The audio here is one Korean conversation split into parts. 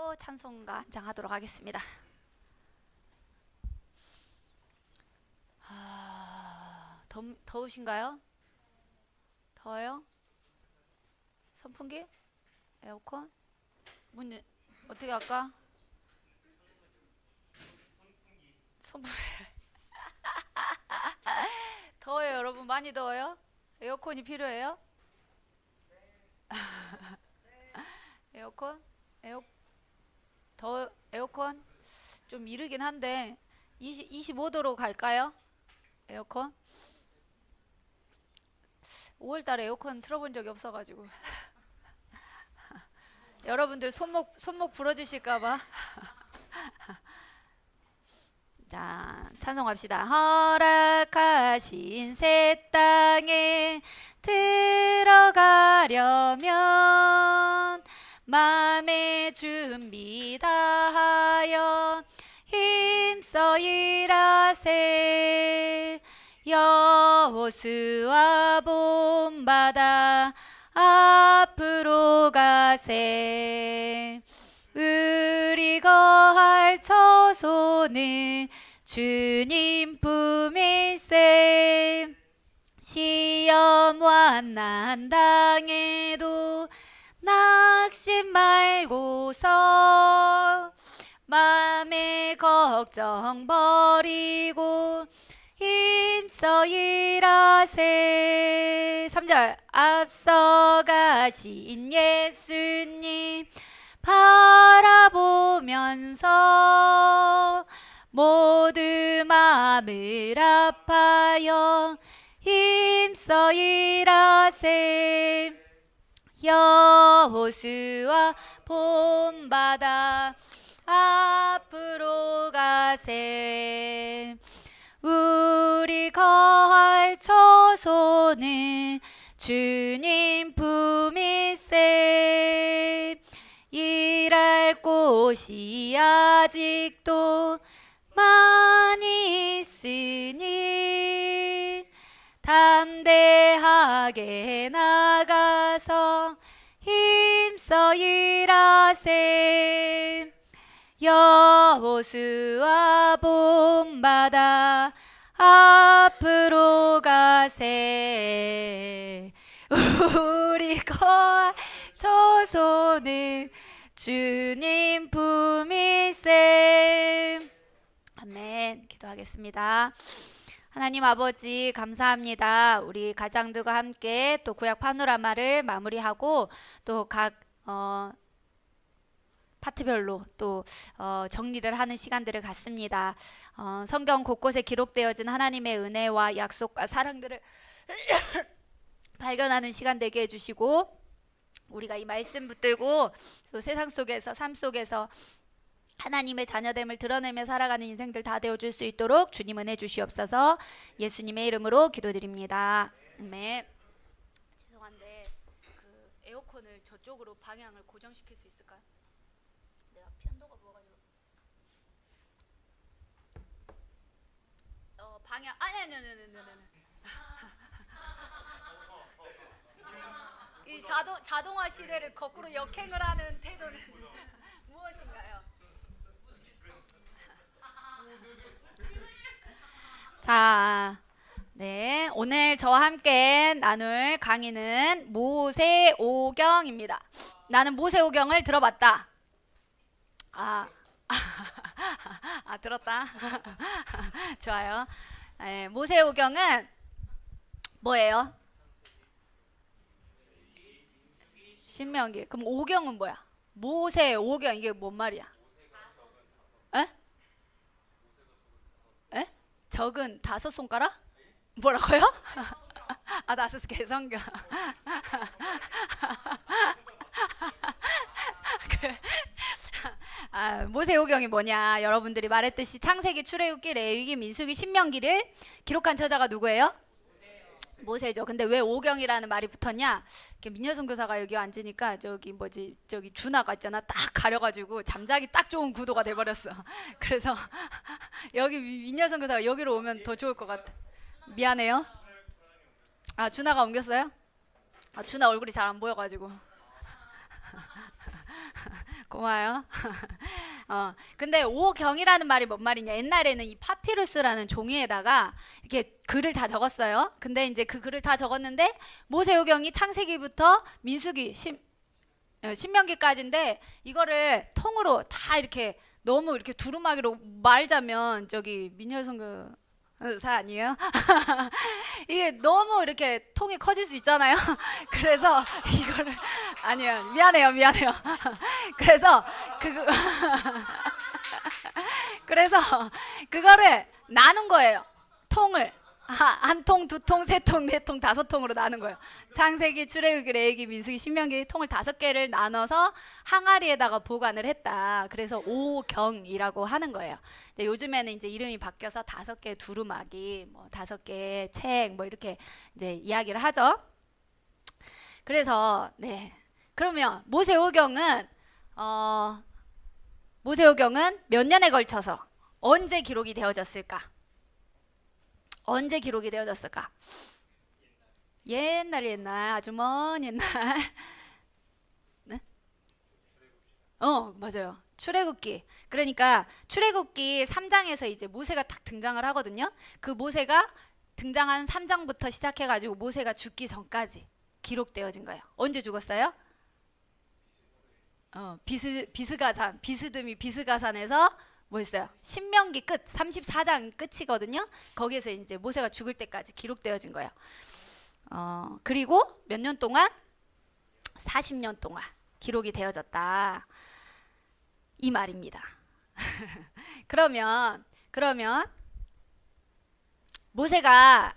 하고 찬송가 한장하도록 하겠습니다. 더우신가요? 더워요? 선풍기? 에어컨? 문 어떻게 할까? 선풍기. 더워요, 여러분. 많이 더워요? 에어컨이 필요해요? 에어컨? 에어 에어컨 좀 이르긴 한데 25도로 갈까요? 에어컨? 5월달에 에어컨 틀어본 적이 없어가지고 여러분들 손목 부러지실까봐. 자, 찬송합시다. 허락하신 새 땅에 들어가려면 마음의 준비 다하여 힘써 일하세. 여호수아 본받아 앞으로 가세. 우리 거할 처소는 주님 품일세. 시험 환난 당해도 낙심 말고서 맘의 걱정 버리고 힘써 일하세. 3절 앞서가신 예수님 바라보면서 모두 마음을 아파여 힘써 일하세. 여호수아 본받아 앞으로 가세. 우리 거할 처소는 주님 품일세. 일할 곳이 아직도 많이 있으니 담대하게 나가서 힘써 일하세. 여호수아 본받아 앞으로 가세. 우리 거할 처소는 주님 품일세. 아멘. 기도하겠습니다. 하나님 아버지 감사합니다. 우리 가장들과 함께 또 구약 파노라마를 마무리하고 또 각 파트별로 또 정리를 하는 시간들을 갖습니다. 성경 곳곳에 기록되어진 하나님의 은혜와 약속과 사랑들을 발견하는 시간 되게 해주시고 우리가 이 말씀 붙들고 또 세상 속에서 삶 속에서 하나님의 자녀됨을 드러내며 살아가는 인생들 다 되어줄 수 있도록 주님 은혜 주시옵소서. 예수님의 이름으로 기도드립니다. 아멘. 죄송한데 그 에어컨을 저쪽으로 방향을 고정시킬 수 있을까요? 내가 편도가 부어가지고 방향 아니 이 자동화 시대를 거꾸로 역행을 하는 태도는 무엇인가요? 자, 네, 오늘 저와 함께 나눌 강의는 모세오경입니다. 나는 모세오경을 들어봤다. 들었다. 좋아요. 네, 모세오경은 뭐예요? 신명기. 그럼 오경은 뭐야? 모세, 오경 이게 뭔 말이야? 에? 에? 적은 5손가락? 뭐라고요? 5개 성경. 모세오경이 뭐냐? 여러분들이 말했듯이 창세기, 출애굽기, 레위기, 민수기, 신명기를 기록한 저자가 누구예요? 모세죠. 근데 왜 오경이라는 말이 붙었냐? 이렇게 민여선교사가 여기 앉으니까 저기 준하가 있잖아. 딱 가려가지고 잠자기 딱 좋은 구도가 돼버렸어. 그래서 여기 민여선교사가 여기로 오면 더 좋을 것 같아. 미안해요. 준하가 옮겼어요? 준하 얼굴이 잘 안 보여가지고 고마워요. 근데 오경이라는 말이 뭔 말이냐? 옛날에는 이 파피루스라는 종이에다가 이렇게 글을 다 적었어요. 근데 이제 그 글을 다 적었는데 모세오경이 창세기부터 민수기, 신명기까지인데 이거를 통으로 다 이렇게 너무 이렇게 두루마기로 말자면 저기 민혈성교 사 아니에요? 이게 너무 이렇게 통이 커질 수 있잖아요. 그래서 이거를 아니요 미안해요. 그래서 그래서 그거를 나눈 거예요. 통을 한 통, 두 통, 세 통, 네 통, 다섯 통으로 나눈 거예요. 창세기, 출애굽기, 레위기, 민수기, 신명기 통을 5개를 나눠서 항아리에다가 보관을 했다. 그래서 오경이라고 하는 거예요. 근데 요즘에는 이제 이름이 바뀌어서 5개 두루마기, 뭐 5개 책, 뭐 이렇게 이제 이야기를 하죠. 그래서 네. 그러면 모세오경은 몇 년에 걸쳐서 언제 기록이 되어졌을까? 언제 기록이 되어졌을까? 옛날 아주 먼 옛날. 네? 맞아요. 출애굽기. 그러니까 출애굽기 3장에서 이제 모세가 딱 등장을 하거든요. 그 모세가 등장한 3장부터 시작해 가지고 모세가 죽기 전까지 기록되어진 거예요. 언제 죽었어요? 비스가산에서 뭐 했어요? 신명기 끝 34장 끝이거든요. 거기에서 이제 모세가 죽을 때까지 기록되어진 거예요. 그리고 몇 년 동안? 40년 동안 기록이 되어졌다. 이 말입니다. 그러면 모세가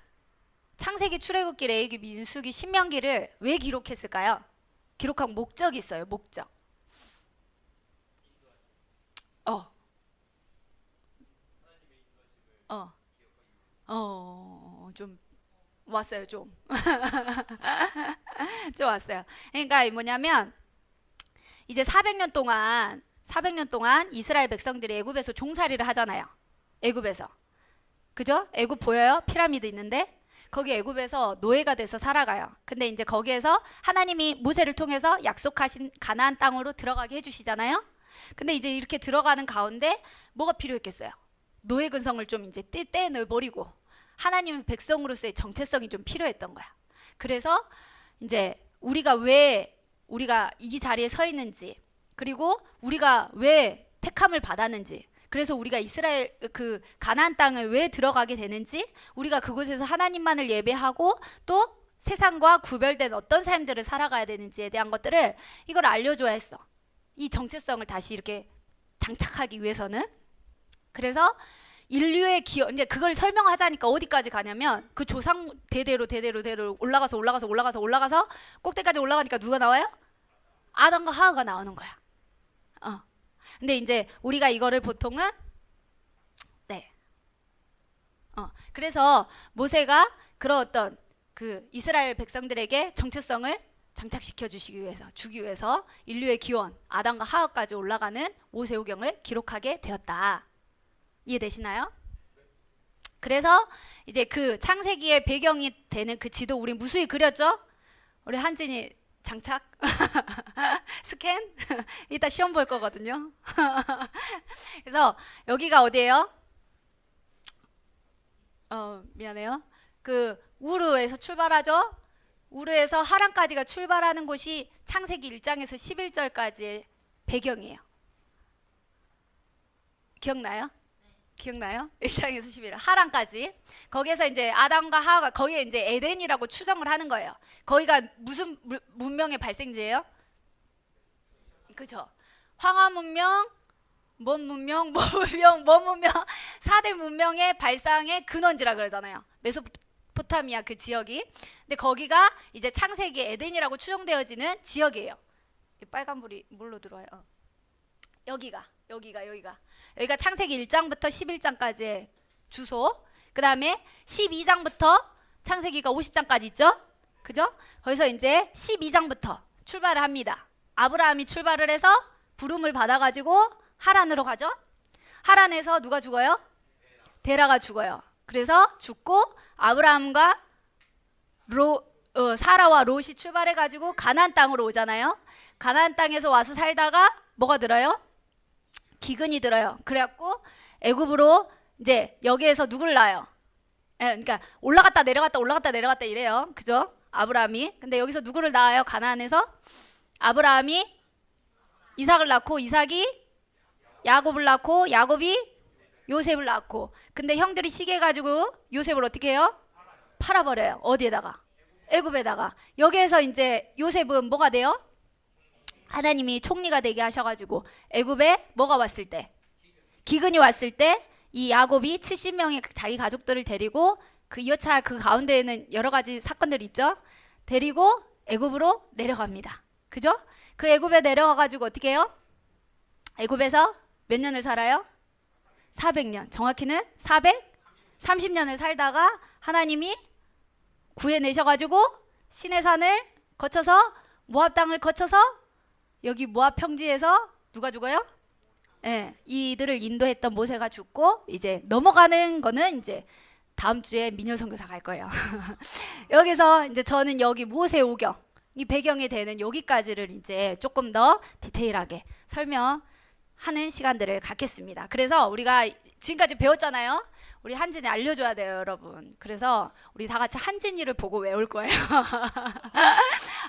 창세기, 출애굽기, 레위기, 민수기, 신명기를 왜 기록했을까요? 기록한 목적이 있어요. 목적. 좀 왔어요. 좀 왔어요. 그러니까 뭐냐면 이제 400년 동안 이스라엘 백성들이 애굽에서 종살이를 하잖아요. 애굽에서. 그죠? 애굽 보여요? 피라미드 있는데 거기 애굽에서 노예가 돼서 살아가요. 근데 이제 거기에서 하나님이 모세를 통해서 약속하신 가나안 땅으로 들어가게 해주시잖아요. 근데 이제 이렇게 들어가는 가운데 뭐가 필요했겠어요? 노예 근성을 좀 이제 떼내버리고 하나님의 백성으로서의 정체성이 좀 필요했던 거야. 그래서 이제 우리가 왜 우리가 이 자리에 서 있는지, 그리고 우리가 왜 택함을 받았는지, 그래서 우리가 이스라엘 그 가나안 땅을 왜 들어가게 되는지, 우리가 그곳에서 하나님만을 예배하고 또 세상과 구별된 어떤 삶들을 살아가야 되는지에 대한 것들을 이걸 알려줘야 했어. 이 정체성을 다시 이렇게 장착하기 위해서는. 그래서 인류의 기원, 이제 그걸 설명하자니까 어디까지 가냐면 그 조상 대대로 올라가서 꼭대까지 올라가니까 누가 나와요? 아담과 하와가 나오는 거야. 근데 이제 우리가 이거를 보통은 그래서 모세가 그런 어떤 그 이스라엘 백성들에게 정체성을 장착시켜 주기 위해서 인류의 기원 아담과 하와까지 올라가는 모세오경을 기록하게 되었다. 이해되시나요? 그래서 이제 그 창세기의 배경이 되는 그 지도 우리 무수히 그렸죠? 우리 한진이 장착 스캔 이따 시험 볼 거거든요. 그래서 여기가 어디예요? 미안해요. 그 우르에서 출발하죠. 우르에서 하란까지가 출발하는 곳이 창세기 1장에서 11절까지의 배경이에요. 기억나요? 1장에서 11절 하란까지. 거기에서 이제 아담과 하와가 거기에 이제 에덴이라고 추정을 하는 거예요. 거기가 무슨 문명의 발생지예요? 그죠? 황하 문명, 뭔 문명, 4대 문명의 발상의 근원지라 그러잖아요. 메소포타미아 그 지역이. 근데 거기가 이제 창세기 에덴이라고 추정되어지는 지역이에요. 이 빨간 불이 뭘로 들어와요? 여기가 창세기 1장부터 11장까지의 주소. 그 다음에 12장부터 창세기가 50장까지 있죠? 그죠? 거기서 이제 12장부터 출발을 합니다. 아브라함이 출발을 해서 부름을 받아가지고 하란으로 가죠? 하란에서 누가 죽어요? 데라가 죽어요. 그래서 죽고 아브라함과 사라와 롯이 출발해가지고 가나안 땅으로 오잖아요. 가나안 땅에서 와서 살다가 뭐가 들어요? 기근이 들어요. 그래갖고 애굽으로 이제 여기에서 누구를 낳아요? 예, 그러니까 올라갔다 내려갔다 올라갔다 내려갔다 이래요. 그죠? 아브라함이. 근데 여기서 누구를 낳아요? 가나안에서 아브라함이 이삭을 낳고 이삭이 야곱을 낳고 야곱이 요셉을 낳고. 근데 형들이 시기해 가지고 요셉을 어떻게 해요? 팔아버려요. 어디에다가? 애굽에다가. 여기에서 이제 요셉은 뭐가 돼요? 하나님이 총리가 되게 하셔가지고 애굽에 뭐가 왔을 때? 기근이 왔을 때 이 야곱이 70명의 자기 가족들을 데리고 그 여차 그 가운데에는 여러 가지 사건들이 있죠. 데리고 애굽으로 내려갑니다. 그죠? 그 애굽에 내려가가지고 어떻게 해요? 애굽에서 몇 년을 살아요? 400년. 정확히는 430년을 살다가 하나님이 구해내셔가지고 시내산을 거쳐서 모압 땅을 거쳐서 여기 모압 평지에서 누가 죽어요? 예, 이들을 인도했던 모세가 죽고 이제 넘어가는 거는 이제 다음 주에 민효 선교사 갈 거예요. 여기서 이제 저는 여기 모세 오경 이 배경이 되는 여기까지를 이제 조금 더 디테일하게 설명하는 시간들을 갖겠습니다. 그래서 우리가 지금까지 배웠잖아요. 우리 한진이 알려줘야 돼요, 여러분. 그래서 우리 다 같이 한진이를 보고 외울 거예요.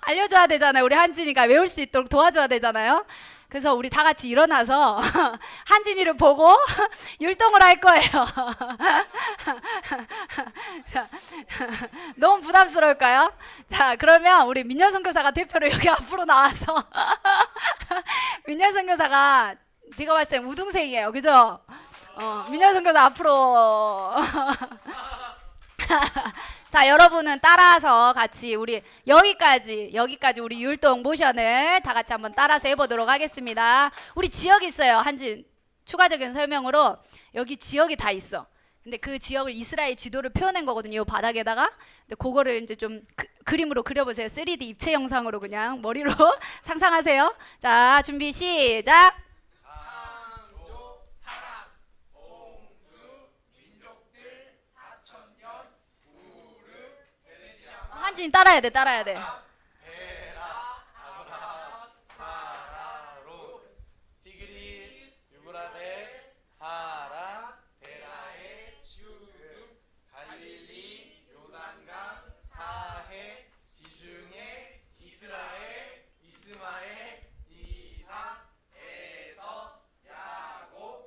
알려줘야 되잖아요. 우리 한진이가 외울 수 있도록 도와줘야 되잖아요. 그래서 우리 다 같이 일어나서 한진이를 보고 율동을 할 거예요. 자, 너무 부담스러울까요? 자, 그러면 우리 민현 선교사가 대표로 여기 앞으로 나와서 민현 선교사가 제가 봤을 땐 우등생이에요. 그죠? 민현 선교사 앞으로 자, 여러분은 따라서 같이 우리 여기까지 우리 율동 모션을 다 같이 한번 따라서 해보도록 하겠습니다. 우리 지역이 있어요. 한진 추가적인 설명으로 여기 지역이 다 있어. 근데 그 지역을 이스라엘 지도를 표현한 거거든요. 이 바닥에다가. 근데 그거를 이제 좀 그림으로 그려보세요. 3D 입체 영상으로 그냥 머리로 상상하세요. 자, 준비 시작. 한진 따라야 돼.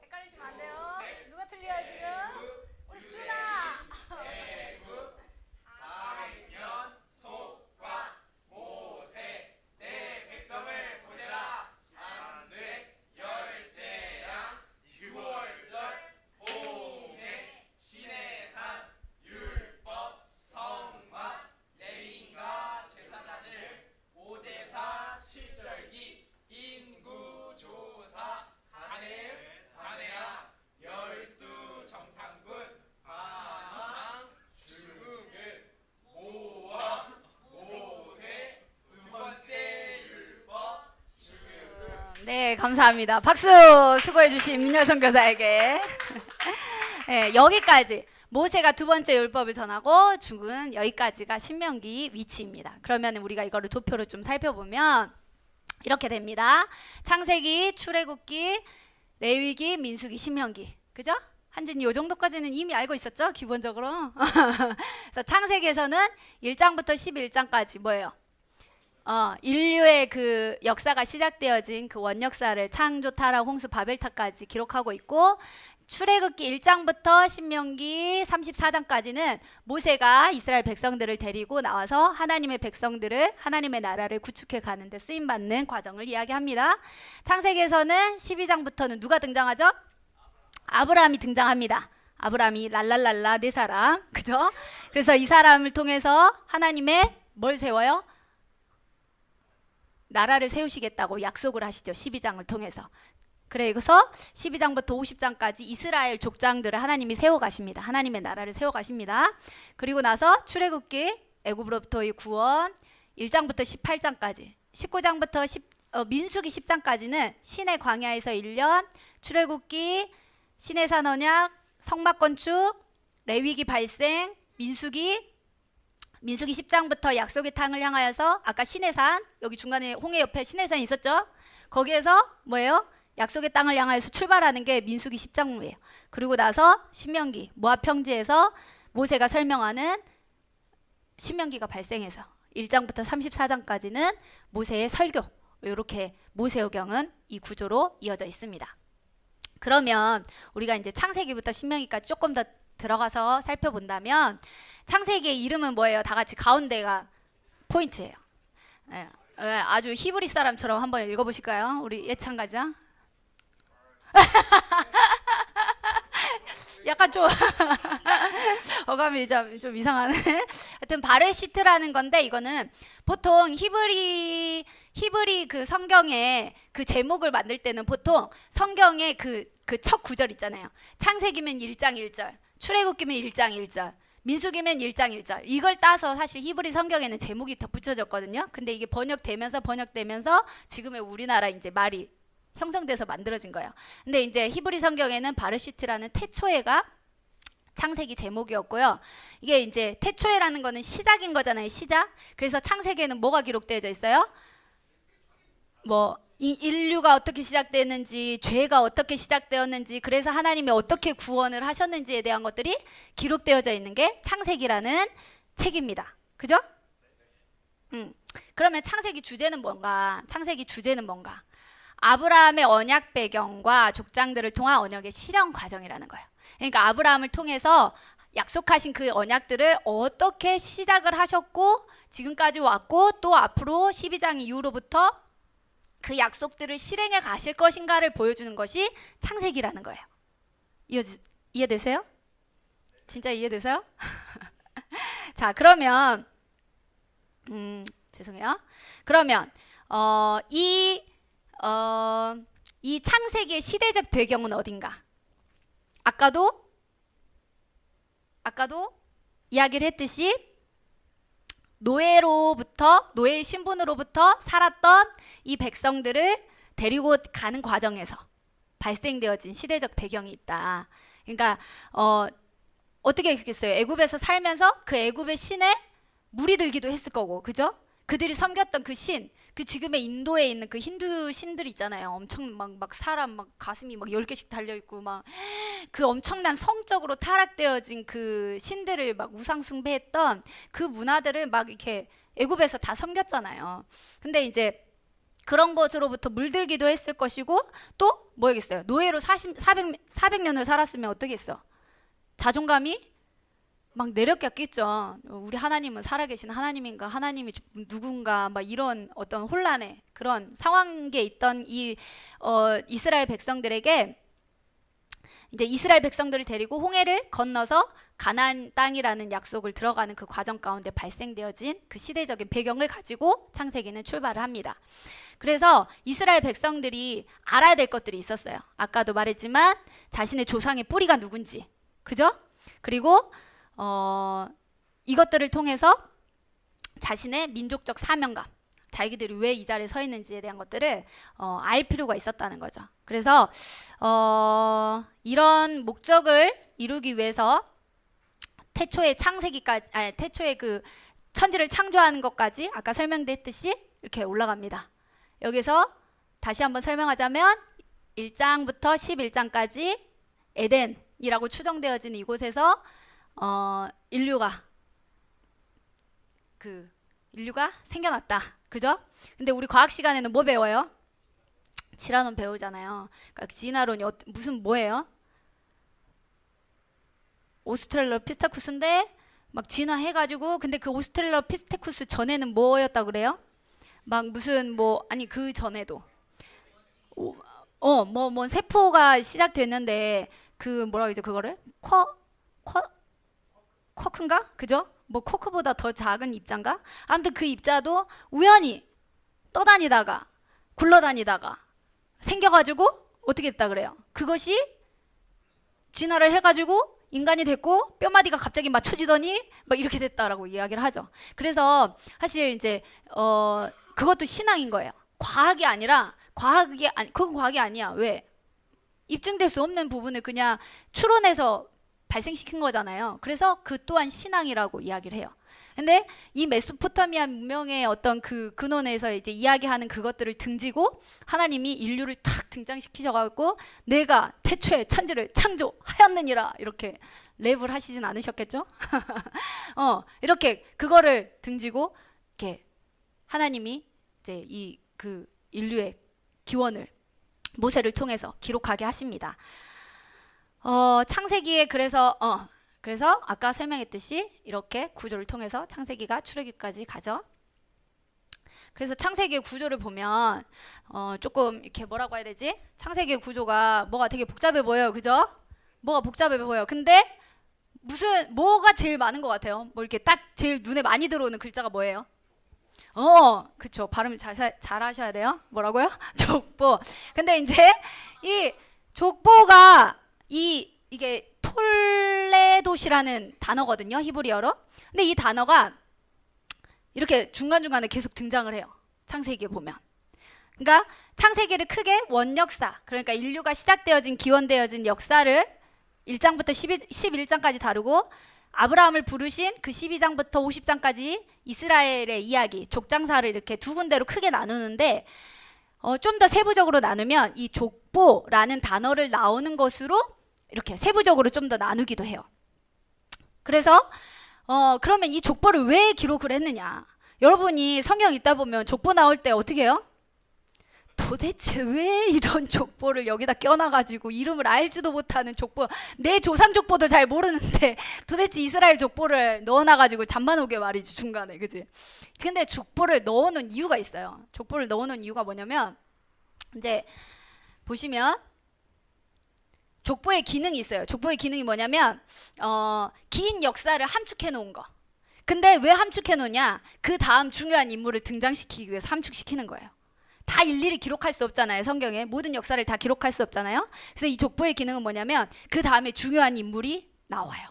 헷갈리시면 안 돼요. 누가 틀려요 지금? 우리 준아. 네, 감사합니다. 박수 수고해주신 민현 선교사에게. 네, 여기까지 모세가 두 번째 율법을 전하고 죽은 여기까지가 신명기 위치입니다. 그러면 우리가 이거를 도표로 좀 살펴보면 이렇게 됩니다. 창세기, 출애굽기, 레위기, 민수기, 신명기. 그죠? 한진이 요 정도까지는 이미 알고 있었죠? 기본적으로. 그래서 창세기에서는 1장부터 11장까지 뭐예요? 인류의 그 역사가 시작되어진 그 원역사를 창조, 타락, 홍수, 바벨탑까지 기록하고 있고, 출애굽기 1장부터 신명기 34장까지는 모세가 이스라엘 백성들을 데리고 나와서 하나님의 백성들을, 하나님의 나라를 구축해 가는데 쓰임받는 과정을 이야기합니다. 창세기에서는 12장부터는 누가 등장하죠? 아브라함이 등장합니다. 아브라함이 랄랄랄라 네 사람, 그죠? 그래서 이 사람을 통해서 하나님의 뭘 세워요? 나라를 세우시겠다고 약속을 하시죠. 12장을 통해서. 그래서 12장부터 50장까지 이스라엘 족장들을 하나님이 세워가십니다. 하나님의 나라를 세워가십니다. 그리고 나서 출애굽기, 애굽으로부터의 구원, 1장부터 18장까지, 19장부터 민수기 10장까지는 신의 광야에서 1년, 출애굽기, 시내산 언약, 성막 건축, 레위기 발생, 민수기 10장부터 약속의 땅을 향하여서 아까 시내산, 여기 중간에 홍해 옆에 시내산이 있었죠? 거기에서 뭐예요? 약속의 땅을 향하여서 출발하는 게 민수기 10장이에요. 그리고 나서 신명기 모압 평지에서 모세가 설명하는 신명기가 발생해서 1장부터 34장까지는 모세의 설교. 이렇게 모세오경은 이 구조로 이어져 있습니다. 그러면 우리가 이제 창세기부터 신명기까지 조금 더 들어가서 살펴본다면 창세기의 이름은 뭐예요? 다 같이 가운데가 포인트예요. 네, 아주 히브리 사람처럼 한번 읽어보실까요? 우리 예찬가자. 약간 좀 어감이 좀 이상하네. 하여튼 바레시트라는 건데 이거는 보통 히브리 그 성경에 그 제목을 만들 때는 보통 성경의 그 첫 구절 있잖아요. 창세기면 1장 1절, 출애굽기면 1장 1절, 민수기면 1장 1절. 이걸 따서 사실 히브리 성경에는 제목이 더 붙여졌거든요. 근데 이게 번역되면서 지금의 우리나라 이제 말이 형성돼서 만들어진 거예요. 근데 이제 히브리 성경에는 바르시트라는 태초에가 창세기 제목이었고요. 이게 이제 태초에라는 거는 시작인 거잖아요. 시작. 그래서 창세기에는 뭐가 기록되어져 있어요? 뭐 인류가 어떻게 시작되었는지, 죄가 어떻게 시작되었는지, 그래서 하나님이 어떻게 구원을 하셨는지에 대한 것들이 기록되어져 있는 게 창세기라는 책입니다. 그죠? 그러면 창세기 주제는 뭔가? 아브라함의 언약 배경과 족장들을 통한 언약의 실현 과정이라는 거예요. 그러니까 아브라함을 통해서 약속하신 그 언약들을 어떻게 시작을 하셨고 지금까지 왔고 또 앞으로 12장 이후로부터 그 약속들을 실행해 가실 것인가를 보여주는 것이 창세기라는 거예요. 이해되세요? 진짜 이해되세요? 자, 그러면 죄송해요. 그러면 이 창세기의 시대적 배경은 어딘가? 아까도 이야기를 했듯이 노예의 신분으로부터 살았던 이 백성들을 데리고 가는 과정에서 발생되어진 시대적 배경이 있다. 그러니까 어떻게 했겠어요? 애굽에서 살면서 그 애굽의 신에 물이 들기도 했을 거고, 그죠? 그들이 섬겼던 그 신, 그 지금의 인도에 있는 그 힌두 신들 있잖아요. 엄청 막 사람 막 가슴이 막 10개씩 달려있고 막 그 엄청난 성적으로 타락되어진 그 신들을 막 우상 숭배했던 그 문화들을 막 이렇게 애굽에서 다 섬겼잖아요. 근데 이제 그런 것으로부터 물들기도 했을 것이고 또 뭐겠어요? 노예로 400년을 살았으면 어떻겠어? 자존감이 막 내려꼈겠죠. 우리 하나님은 살아계신 하나님인가, 하나님이 누군가, 막 이런 어떤 혼란의 그런 상황에 있던 이 이스라엘 백성들에게 이제 이스라엘 백성들을 데리고 홍해를 건너서 가나안 땅이라는 약속을 들어가는 그 과정 가운데 발생되어진 그 시대적인 배경을 가지고 창세기는 출발을 합니다. 그래서 이스라엘 백성들이 알아야 될 것들이 있었어요. 아까도 말했지만 자신의 조상의 뿌리가 누군지, 그죠? 그리고 이것들을 통해서 자신의 민족적 사명감, 자기들이 왜 이 자리에 서 있는지에 대한 것들을 알 필요가 있었다는 거죠. 그래서 이런 목적을 이루기 위해서 태초의 태초의 그 천지를 창조하는 것까지 아까 설명됐듯이 이렇게 올라갑니다. 여기서 다시 한번 설명하자면 1장부터 11장까지 에덴이라고 추정되어지는 이곳에서 인류가 생겨났다. 그죠? 근데 우리 과학 시간에는 뭐 배워요? 진화론 배우잖아요. 그러니까 진화론이 무슨 뭐예요? 오스트랄로피스타쿠스인데 막 진화해가지고 근데 그 오스트랄로피스타쿠스 전에는 뭐였다 그래요? 막 무슨 아니 그 전에도 뭐 세포가 시작됐는데 그 뭐라 그러죠 그거를? 쿼크인가? 그죠? 뭐 쿼크보다 더 작은 입자인가? 아무튼 그 입자도 우연히 떠다니다가 굴러다니다가 생겨가지고 어떻게 됐다 그래요? 그것이 진화를 해가지고 인간이 됐고 뼈마디가 갑자기 맞춰지더니 막 이렇게 됐다라고 이야기를 하죠. 그래서 사실 이제 그것도 신앙인 거예요. 그건 과학이 아니야. 왜? 입증될 수 없는 부분을 그냥 추론해서 발생시킨 거잖아요. 그래서 그 또한 신앙이라고 이야기를 해요. 근데 이 메소포타미아 문명의 어떤 그 근원에서 이제 이야기하는 그것들을 등지고 하나님이 인류를 탁 등장시키셔가지고 내가 태초에 천지를 창조하였느니라 이렇게 랩을 하시진 않으셨겠죠? 이렇게 그거를 등지고 이렇게 하나님이 이제 이 그 인류의 기원을 모세를 통해서 기록하게 하십니다. 창세기에 그래서 아까 설명했듯이 이렇게 구조를 통해서 창세기가 출애굽까지 가죠. 그래서 창세기의 구조를 보면 조금 이렇게 뭐라고 해야 되지? 창세기의 구조가 뭐가 되게 복잡해 보여요. 그죠? 뭐가 복잡해 보여요. 근데 뭐가 제일 많은 것 같아요? 뭐 이렇게 딱 제일 눈에 많이 들어오는 글자가 뭐예요? 그쵸. 발음 잘 하셔야 돼요. 뭐라고요? 족보. 근데 이제 이 족보가 이게 톨레도시라는 단어거든요. 히브리어로. 근데 이 단어가 이렇게 중간중간에 계속 등장을 해요. 창세기에 보면. 그러니까 창세기를 크게 원역사, 그러니까 인류가 시작되어진 기원되어진 역사를 1장부터 11장까지 다루고 아브라함을 부르신 그 12장부터 50장까지 이스라엘의 이야기, 족장사를 이렇게 두 군데로 크게 나누는데 좀 더 세부적으로 나누면 이 족보라는 단어를 나오는 것으로 이렇게 세부적으로 좀 더 나누기도 해요. 그래서 그러면 이 족보를 왜 기록을 했느냐? 여러분이 성경 읽다 보면 족보 나올 때 어떻게 해요? 도대체 왜 이런 족보를 여기다 껴놔가지고 이름을 알지도 못하는 족보, 내 조상 족보도 잘 모르는데 도대체 이스라엘 족보를 넣어놔가지고 잠만 오게 말이지 중간에, 그지? 근데 족보를 넣어놓은 이유가 있어요. 족보를 넣어놓은 이유가 뭐냐면 이제 보시면 족보의 기능이 있어요. 족보의 기능이 뭐냐면 긴 역사를 함축해 놓은 거. 근데 왜 함축해 놓냐? 그 다음 중요한 인물을 등장시키기 위해서 함축시키는 거예요. 다 일일이 기록할 수 없잖아요. 성경에 모든 역사를 다 기록할 수 없잖아요. 그래서 이 족보의 기능은 뭐냐면 그 다음에 중요한 인물이 나와요.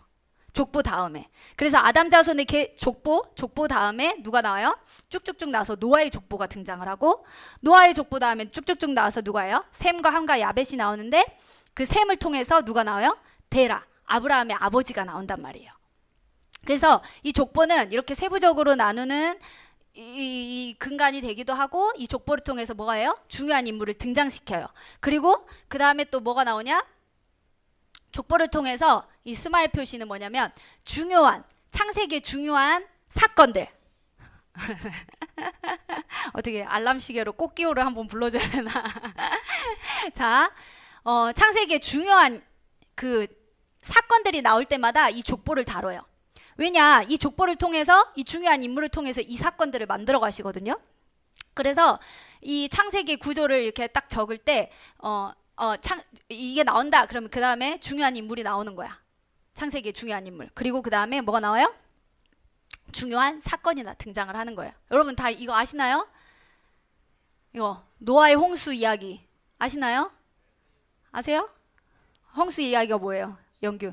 족보 다음에. 그래서 아담 자손의 족보 다음에 누가 나와요? 쭉쭉쭉 나와서 노아의 족보가 등장을 하고, 노아의 족보 다음에 쭉쭉쭉 나와서 누가요? 셈과 함과 야벳이 나오는데 그 셈을 통해서 누가 나와요? 데라, 아브라함의 아버지가 나온단 말이에요. 그래서 이 족보는 이렇게 세부적으로 나누는 이 근간이 되기도 하고, 이 족보를 통해서 뭐가 해요? 중요한 인물을 등장시켜요. 그리고 그 다음에 또 뭐가 나오냐? 족보를 통해서 이 스마일 표시는 뭐냐면 창세기의 중요한 사건들. 어떻게 알람 시계로 꽃기호를 한번 불러줘야 되나? 자, 창세기의 중요한 그 사건들이 나올 때마다 이 족보를 다뤄요. 왜냐? 이 족보를 통해서, 이 중요한 인물을 통해서 이 사건들을 만들어 가시거든요. 그래서 이 창세기 구조를 이렇게 딱 적을 때 이게 나온다. 그러면 그 다음에 중요한 인물이 나오는 거야. 창세기의 중요한 인물. 그리고 그 다음에 뭐가 나와요? 중요한 사건이나 등장을 하는 거예요. 여러분 다 이거 아시나요? 이거 노아의 홍수 이야기 아시나요? 아세요? 홍수 이야기가 뭐예요? 영규.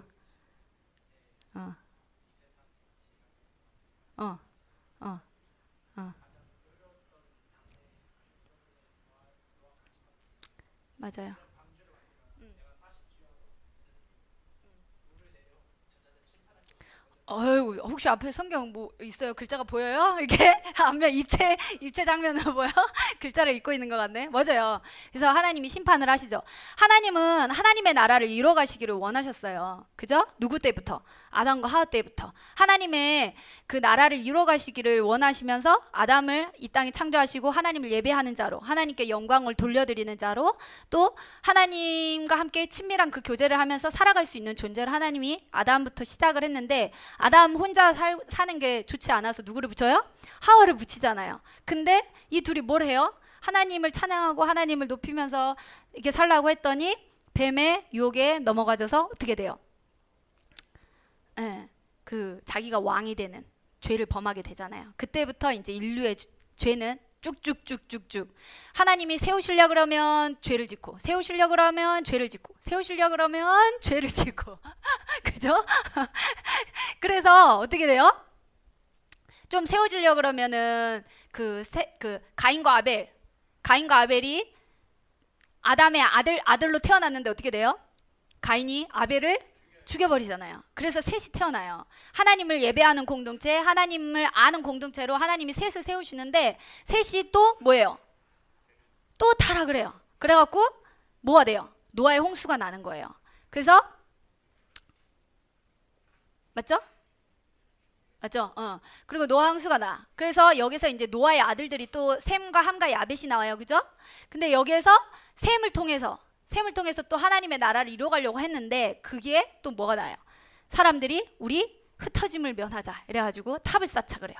맞아요. 어이구, 혹시 앞에 성경 뭐 있어요? 글자가 보여요? 이렇게 앞면 입체 장면으로 보여? 글자를 읽고 있는 것 같네. 맞아요. 그래서 하나님이 심판을 하시죠. 하나님은 하나님의 나라를 이뤄 가시기를 원하셨어요. 그죠? 누구 때부터? 아담과 하와 때부터. 하나님의 그 나라를 이뤄 가시기를 원하시면서 아담을 이 땅에 창조하시고 하나님을 예배하는 자로, 하나님께 영광을 돌려드리는 자로, 또 하나님과 함께 친밀한 그 교제를 하면서 살아갈 수 있는 존재를 하나님이 아담부터 시작을 했는데, 아담 혼자 사는 게 좋지 않아서 누구를 붙여요? 하와를 붙이잖아요. 근데 이 둘이 뭘 해요? 하나님을 찬양하고 하나님을 높이면서 이렇게 살라고 했더니 뱀의 유혹에 넘어가져서 어떻게 돼요? 그 자기가 왕이 되는 죄를 범하게 되잖아요. 그때부터 이제 인류의 죄는 쭉쭉쭉쭉쭉 하나님이 세우시려 그러면 죄를 짓고, 세우시려 그러면 죄를 짓고, 세우시려 그러면 죄를 짓고 그죠? 그래서 어떻게 돼요? 좀 세워지려 그러면은 그 가인과 아벨이 아담의 아들로 태어났는데 어떻게 돼요? 가인이 아벨을 죽여버리잖아요. 그래서 셋이 태어나요. 하나님을 예배하는 공동체, 하나님을 아는 공동체로 하나님이 셋을 세우시는데 셋이 또 뭐예요? 또 타락을 해요. 그래갖고 뭐가 돼요? 노아의 홍수가 나는 거예요. 그래서 맞죠? 맞죠? 그리고 노아 홍수가 나. 그래서 여기서 이제 노아의 아들들이 또 셈과 함과 야벳이 나와요. 그죠? 근데 여기에서 셈을 통해서 또 하나님의 나라를 이뤄가려고 했는데 그게 또 뭐가 나요? 사람들이 우리 흩어짐을 면하자 이래가지고 탑을 쌓자 그래요.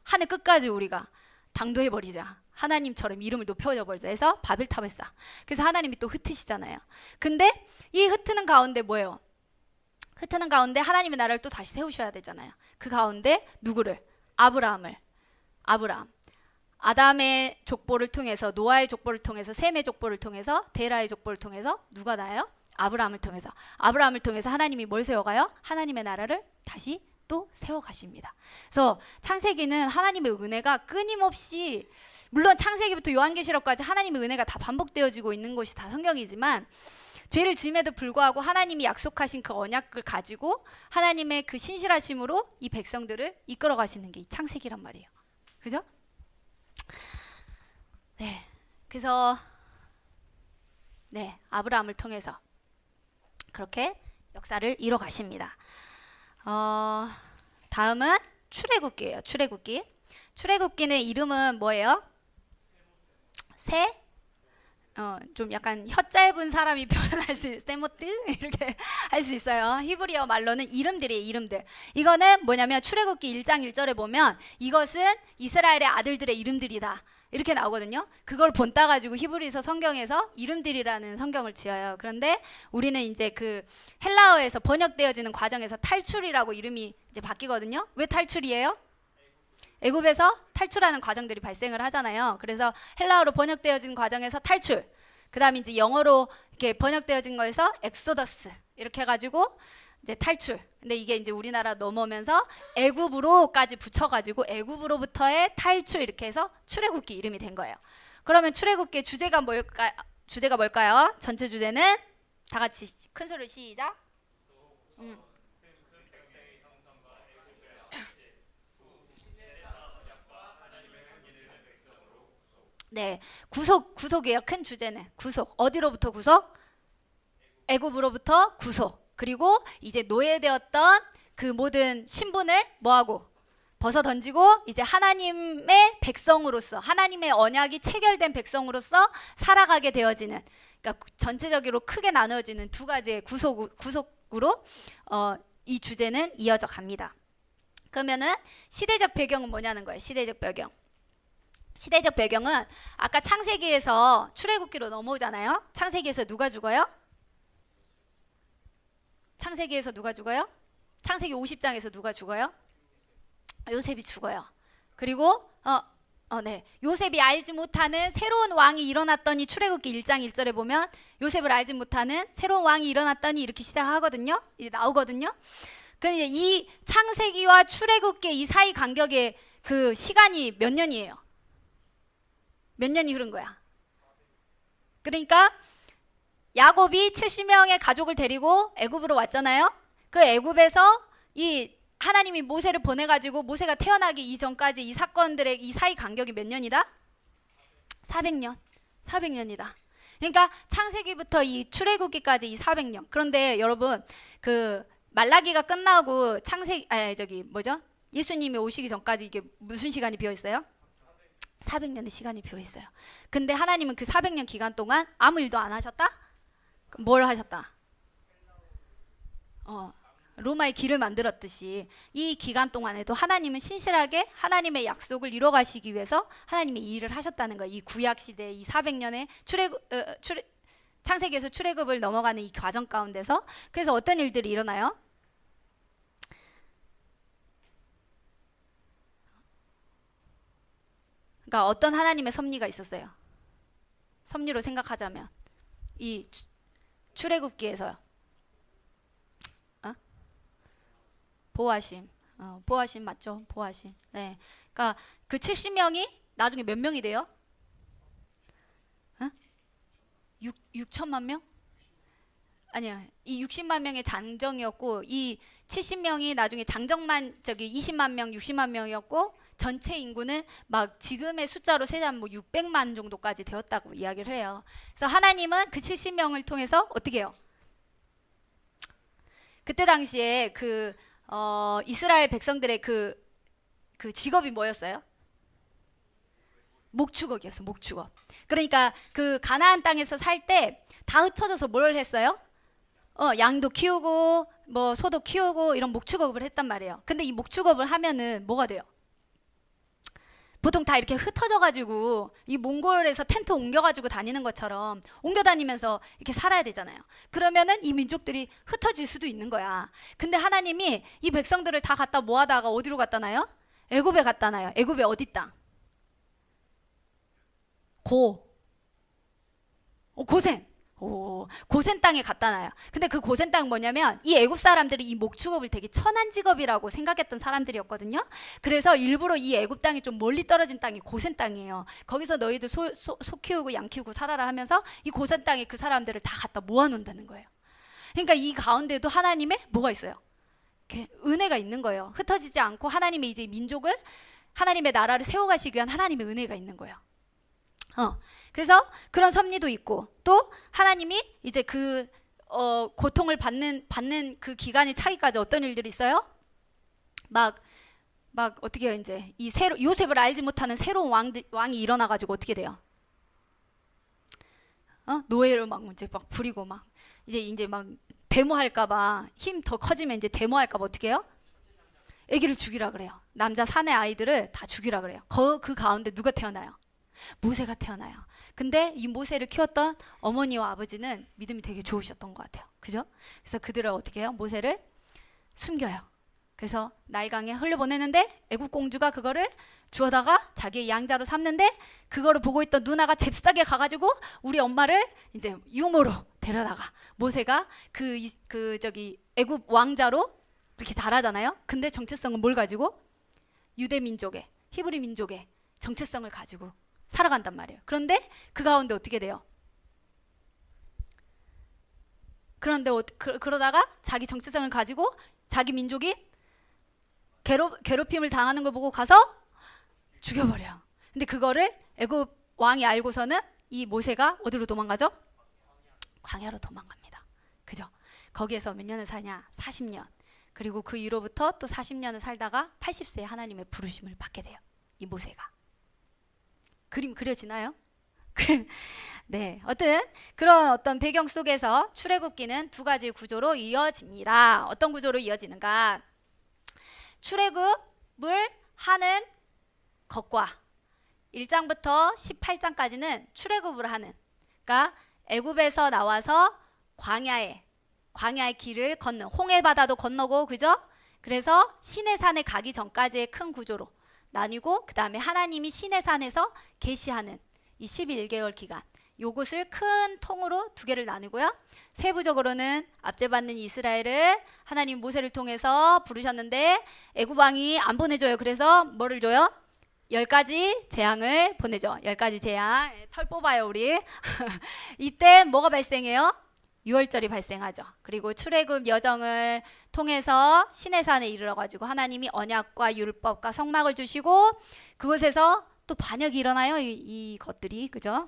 하늘 끝까지 우리가 당도해버리자. 하나님처럼 이름을 높여버리자 해서 바벨탑을 쌓아. 그래서 하나님이 또 흩으시잖아요. 근데 이 흩트는 가운데 뭐예요? 흩트는 가운데 하나님의 나라를 또 다시 세우셔야 되잖아요. 그 가운데 누구를? 아브라함을. 아브라함. 아담의 족보를 통해서, 노아의 족보를 통해서, 셈의 족보를 통해서, 데라의 족보를 통해서 누가 나요? 아브라함을 통해서. 아브라함을 통해서 하나님이 뭘 세워가요? 하나님의 나라를 다시 또 세워가십니다. 그래서 창세기는 하나님의 은혜가 끊임없이, 물론 창세기부터 요한계시록까지 하나님의 은혜가 다 반복되어지고 있는 것이 다 성경이지만 죄를 지음에도 불구하고 하나님이 약속하신 그 언약을 가지고 하나님의 그 신실하심으로 이 백성들을 이끌어 가시는 게 이 창세기란 말이에요. 그죠? 네. 그래서 네, 아브라함을 통해서 그렇게 역사를 이뤄 가십니다. 다음은 출애굽기예요. 출애굽기. 출애굽기는 이름은 뭐예요? 새? 좀 약간 혀 짧은 사람이 표현할 수 세모트 이렇게 할 수 있어요. 히브리어 말로는 이름들이에요. 이름들. 이거는 뭐냐면 출애굽기 1장 1절에 보면 이것은 이스라엘의 아들들의 이름들이다 이렇게 나오거든요. 그걸 본따 가지고 히브리서 성경에서 이름들이라는 성경을 지어요. 그런데 우리는 이제 그 헬라어에서 번역되어지는 과정에서 탈출이라고 이름이 이제 바뀌거든요. 왜 탈출이에요? 애굽에서 탈출하는 과정들이 발생을 하잖아요. 그래서 헬라어로 번역되어진 과정에서 탈출. 그다음에 이제 영어로 이렇게 번역되어진 거에서 엑소더스 이렇게 해가지고 이제 탈출. 근데 이게 이제 우리나라 넘어오면서 애굽으로까지 붙여가지고 애굽으로부터의 탈출 이렇게 해서 출애굽기 이름이 된 거예요. 그러면 출애굽기 주제가 뭘까? 주제가 뭘까요? 전체 주제는 다 같이 큰 소리로 시작. 네, 구속이에요. 큰 주제는 구속. 어디로부터 구속? 애굽으로부터 구속. 그리고 이제 노예되었던 그 모든 신분을 뭐하고 벗어 던지고 이제 하나님의 백성으로서 하나님의 언약이 체결된 백성으로서 살아가게 되어지는, 그러니까 전체적으로 크게 나누어지는 두 가지의 구속으로 이 주제는 이어져 갑니다. 그러면은 시대적 배경은 뭐냐는 거예요. 시대적 배경. 시대적 배경은 아까 창세기에서 출애굽기로 넘어오잖아요. 창세기에서 누가 죽어요? 창세기에서 누가 죽어요? 창세기 50장에서 누가 죽어요? 요셉이 죽어요. 그리고 네. 요셉이 알지 못하는 새로운 왕이 일어났더니 출애굽기 1장 1절에 보면 요셉을 알지 못하는 새로운 왕이 일어났더니 이렇게 시작하거든요. 이제 나오거든요. 근데 이 창세기와 출애굽기 이 사이 간격의 그 시간이 몇 년이에요? 몇 년이 흐른 거야? 그러니까 야곱이 70명의 가족을 데리고 애굽으로 왔잖아요. 그 애굽에서 이 하나님이 모세를 보내가지고 모세가 태어나기 이전까지 이 사건들의 이 사이 간격이 몇 년이다? 400년. 400년이다. 그러니까 창세기부터 이 출애굽기까지 이 400년. 그런데 여러분 그 말라기가 끝나고 예수님이 오시기 전까지 이게 무슨 시간이 비어 있어요? 400년의 시간이 비어 있어요. 근데 하나님은 그 400년 기간 동안 아무 일도 안 하셨다? 뭘 하셨다? 로마의 길을 만들었듯이 이 기간 동안에도 하나님은 신실하게 하나님의 약속을 이뤄가시기 위해서 하나님의 이 일을 하셨다는 거예요. 이 구약 시대 이 400년의 창세기에서 출애굽을 넘어가는 이 과정 가운데서. 그래서 어떤 일들이 일어나요? 그러니까 어떤 하나님의 섭리가 있었어요. 섭리로 생각하자면 이 출애굽기에서요. 보호하심. 보호하심 맞죠? 보호하심. 네. 그러니까 그 70명이 나중에 몇 명이 돼요? 6천만 명? 아니야. 이 60만 명의 장정이었고 이 70명이 나중에 장정만 저기 20만 명, 60만 명이었고 전체 인구는 막 지금의 숫자로 세자면 뭐 600만 정도까지 되었다고 이야기를 해요. 그래서 하나님은 그 70명을 통해서 어떻게 해요? 그때 당시에 이스라엘 백성들의 그 직업이 뭐였어요? 목축업이었어, 목축업. 그러니까 그 가나안 땅에서 살 때 다 흩어져서 뭘 했어요? 양도 키우고 뭐 소도 키우고 이런 목축업을 했단 말이에요. 근데 이 목축업을 하면은 뭐가 돼요? 보통 다 이렇게 흩어져 가지고 이 몽골에서 텐트 옮겨 가지고 다니는 것처럼 옮겨 다니면서 이렇게 살아야 되잖아요. 그러면은 이 민족들이 흩어질 수도 있는 거야. 근데 하나님이 이 백성들을 다 갖다 모아다가 어디로 갖다 놔요? 애굽에 갖다 놔요. 애굽의 어디 땅? 고센. 고센 땅에 갖다 놔요. 근데 그 고센 땅 뭐냐면 이 애굽 사람들이 이 목축업을 되게 천한 직업이라고 생각했던 사람들이었거든요. 그래서 일부러 이 애굽 땅이 좀 멀리 떨어진 땅이 고센 땅이에요. 거기서 너희들 소 키우고 양 키우고 살아라 하면서 이 고센 땅에 그 사람들을 다 갖다 모아놓는다는 거예요. 그러니까 이 가운데도 하나님의 뭐가 있어요? 은혜가 있는 거예요. 흩어지지 않고 하나님의 이제 민족을 하나님의 나라를 세워가시기 위한 하나님의 은혜가 있는 거예요. 그래서 그런 섭리도 있고 또 하나님이 이제 고통을 받는 그 기간이 차기까지 어떤 일들이 있어요? 막 어떻게 해요? 이제 요셉을 알지 못하는 새로운 왕이 일어나가지고 어떻게 돼요? 노예를 막 이제 막 부리고 막 이제 막 데모할까봐 힘 더 커지면 이제 데모할까봐 어떻게 해요? 아기를 죽이라 그래요. 남자 사내 아이들을 다 죽이라 그래요. 그 가운데 누가 태어나요? 모세가 태어나요. 근데 이 모세를 키웠던 어머니와 아버지는 믿음이 되게 좋으셨던 것 같아요. 그죠? 그래서 그들을 어떻게 해요? 모세를 숨겨요. 그래서 나일강에 흘려보내는데 애굽 공주가 그거를 주워다가 자기의 양자로 삼는데 그거를 보고 있던 누나가 잽싸게 가가지고 우리 엄마를 이제 유모로 데려다가 모세가 저기 애굽 왕자로 이렇게 자라잖아요. 근데 정체성은 뭘 가지고? 유대 민족의 히브리 민족의 정체성을 가지고 살아간단 말이에요. 그런데 그 가운데 어떻게 돼요? 그런데 그러다가 자기 정체성을 가지고 자기 민족이 괴롭힘을 당하는 걸 보고 가서 죽여버려요. 근데 그거를 애굽 왕이 알고서는 이 모세가 어디로 도망가죠? 광야로 도망갑니다. 그죠? 거기에서 몇 년을 사냐? 40년. 그리고 그 이후로부터 또 40년을 살다가 80세에 하나님의 부르심을 받게 돼요. 이 모세가. 그림 그려지나요? 네, 그런 어떤 배경 속에서 출애굽기는 두 가지 구조로 이어집니다. 어떤 구조로 이어지는가? 출애굽을 하는 것과 1장부터 18장까지는 출애굽을 하는, 그러니까 애굽에서 나와서 광야의 길을 걷는, 홍해 바다도 건너고, 그죠? 그래서 시내산에 가기 전까지의 큰 구조로 나뉘고, 그 다음에 하나님이 시내산에서 계시하는 이 11개월 기간, 요것을 큰 통으로 두 개를 나누고요. 세부적으로는 압제받는 이스라엘을 하나님 모세를 통해서 부르셨는데 애굽 왕이 안 보내줘요. 그래서 뭐를 줘요? 10가지 재앙을 보내죠. 10가지 재앙. 털 뽑아요 우리. 이때 뭐가 발생해요? 유월절이 발생하죠. 그리고 출애굽 여정을 통해서 시내산에 이르러가지고 하나님이 언약과 율법과 성막을 주시고 그곳에서 또 반역이 일어나요. 이 것들이, 그죠?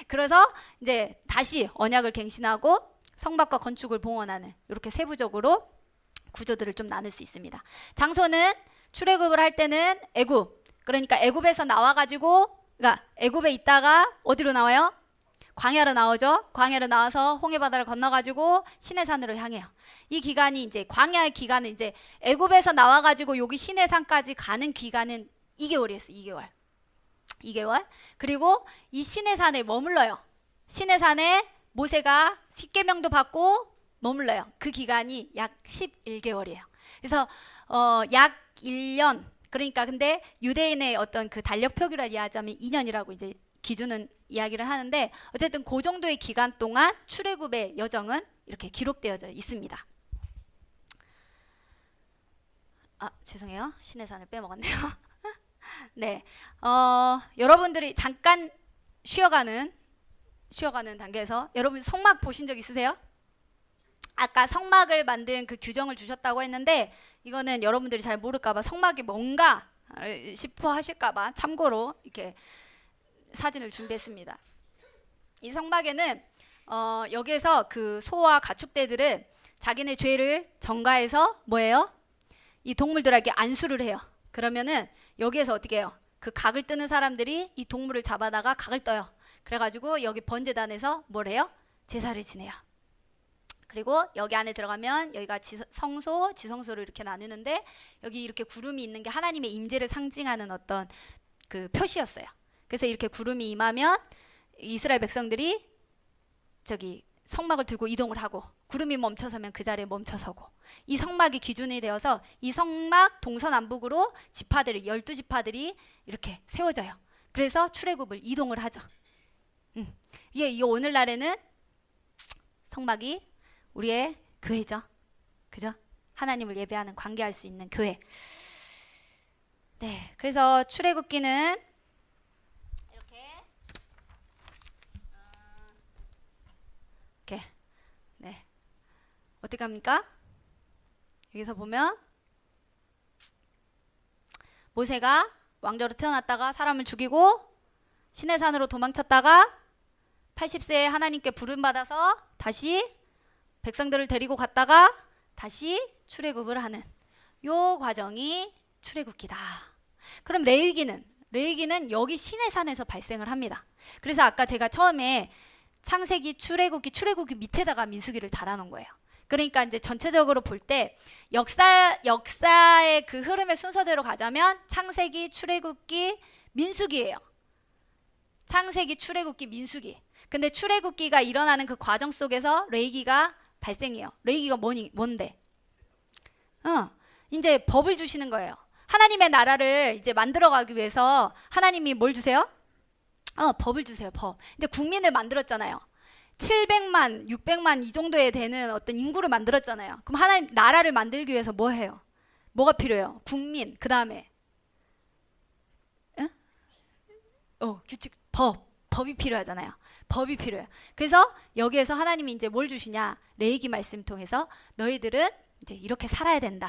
그래서 이제 다시 언약을 갱신하고 성막과 건축을 봉헌하는 이렇게 세부적으로 구조들을 좀 나눌 수 있습니다. 장소는 출애굽을 할 때는 애굽, 그러니까 애굽에서 나와가지고, 그러니까 애굽에 있다가 어디로 나와요? 광야로 나오죠. 광야로 나와서 홍해 바다를 건너가지고 시내산으로 향해요. 이 기간이 이제 광야의 기간은 이제 애굽에서 나와가지고 여기 시내산까지 가는 기간은 2개월이었어요. 2개월. 그리고 이 시내산에 머물러요. 시내산에 모세가 십계명도 받고 머물러요. 그 기간이 약 11개월이에요. 그래서 약 1년. 그러니까 근데 유대인의 어떤 그 달력 표기로 이야기하자면 2년이라고 이제 기준은 이야기를 하는데 어쨌든 그 정도의 기간 동안 출애굽의 여정은 이렇게 기록되어져 있습니다. 죄송해요. 시내산을 빼먹었네요. 네, 여러분들이 잠깐 쉬어가는 단계에서 여러분 성막 보신 적 있으세요? 아까 성막을 만든 그 규정을 주셨다고 했는데 이거는 여러분들이 잘 모를까봐 성막이 뭔가 싶어 하실까봐 참고로 이렇게 사진을 준비했습니다. 이 성막에는 여기에서 그 소와 가축대들은 자기네 죄를 전가해서 뭐예요? 이 동물들에게 안수를 해요. 그러면은 여기에서 어떻게 해요? 그 각을 뜨는 사람들이 이 동물을 잡아다가 각을 떠요. 그래가지고 여기 번제단에서 뭘 해요? 제사를 지내요. 그리고 여기 안에 들어가면 여기가 성소, 지성소를 이렇게 나누는데 여기 이렇게 구름이 있는 게 하나님의 임재를 상징하는 어떤 그 표시였어요. 그래서 이렇게 구름이 임하면 이스라엘 백성들이 저기 성막을 들고 이동을 하고 구름이 멈춰서면 그 자리에 멈춰서고 이 성막이 기준이 되어서 이 성막 동서남북으로 지파들이 12지파들이 이렇게 세워져요. 그래서 출애굽을 이동을 하죠. 이게 오늘날에는 성막이 우리의 교회죠. 그죠? 하나님을 예배하는 관계할 수 있는 교회. 네, 그래서 출애굽기는 이렇게 네, 어떻게 합니까? 여기서 보면 모세가 왕자로 태어났다가 사람을 죽이고 시내산으로 도망쳤다가 80세에 하나님께 부름받아서 다시 백성들을 데리고 갔다가 다시 출애굽을 하는 요 과정이 출애굽기다. 그럼 레위기는 여기 시내산에서 발생을 합니다. 그래서 아까 제가 처음에 창세기, 출애굽기 밑에다가 민수기를 달아놓은 거예요. 그러니까 이제 전체적으로 볼 때 역사의 그 흐름의 순서대로 가자면 창세기, 출애굽기, 민수기예요. 창세기, 출애굽기, 민수기. 근데 출애굽기가 일어나는 그 과정 속에서 레위기가 발생해요. 레위기가 뭔데? 이제 법을 주시는 거예요. 하나님의 나라를 이제 만들어가기 위해서 하나님이 뭘 주세요? 법을 주세요. 법. 근데 국민을 만들었잖아요. 700만, 600만 이 정도에 되는 어떤 인구를 만들었잖아요. 그럼 하나님 나라를 만들기 위해서 뭐 해요? 뭐가 필요해요? 국민. 그 다음에 규칙, 법이 필요하잖아요. 법이 필요해요. 그래서 여기에서 하나님이 이제 뭘 주시냐? 레위기 말씀 통해서 너희들은 이제 이렇게 살아야 된다.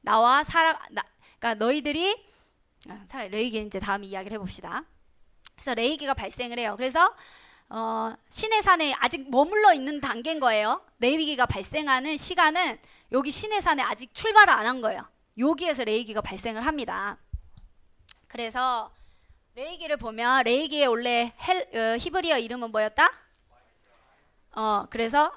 그러니까 너희들이 레위기 이제 다음 이야기를 해봅시다. 그래서 레위기가 발생을 해요. 그래서 시내산에 아직 머물러 있는 단계인 거예요. 레위기가 발생하는 시간은 여기 시내산에 아직 출발을 안 한 거예요. 여기에서 레위기가 발생을 합니다. 그래서 레위기를 보면 레위기의 원래 히브리어 이름은 뭐였다? 그래서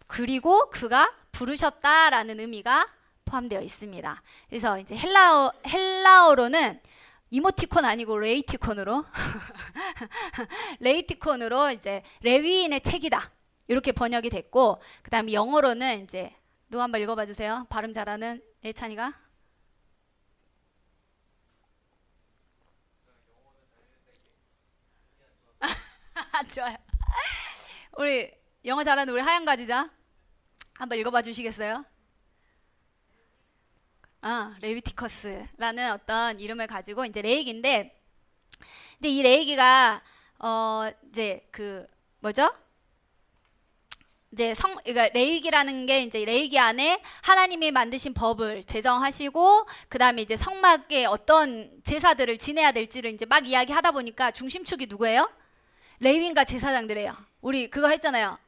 그리고 그가 부르셨다라는 의미가 포함되어 있습니다. 그래서 이제 헬라어로는 이모티콘 아니고 레이티콘으로 레이티콘으로 이제 레위인의 책이다 이렇게 번역이 됐고, 그다음에 영어로는 이제 누가 한번 읽어봐 주세요. 발음 잘하는 예찬이가. 좋아요. 우리 영어 잘하는 우리 하얀 가지자 한번 읽어봐 주시겠어요? 레위티커스라는 어떤 이름을 가지고 이제 레위기인데, 근데 이 레위기가 이제 그 뭐죠? 이제 그러니까 레위기라는 게 이제 레위기 안에 하나님이 만드신 법을 제정하시고 그다음에 이제 성막에 어떤 제사들을 지내야 될지를 이제 막 이야기하다 보니까 중심축이 누구예요? 레위인과 제사장들이에요. 우리 그거 했잖아요.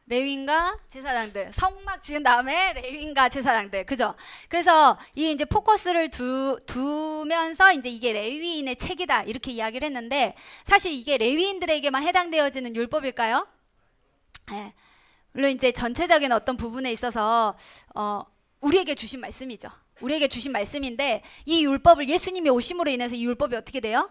레위인과 제사장들. 성막 지은 다음에 레위인과 제사장들. 그죠? 그래서 이 이제 포커스를 두면서 이제 이게 레위인의 책이다 이렇게 이야기를 했는데, 사실 이게 레위인들에게만 해당되어지는 율법일까요? 네. 물론 이제 전체적인 어떤 부분에 있어서 우리에게 주신 말씀이죠. 우리에게 주신 말씀인데, 이 율법을 예수님이 오심으로 인해서 이 율법이 어떻게 돼요?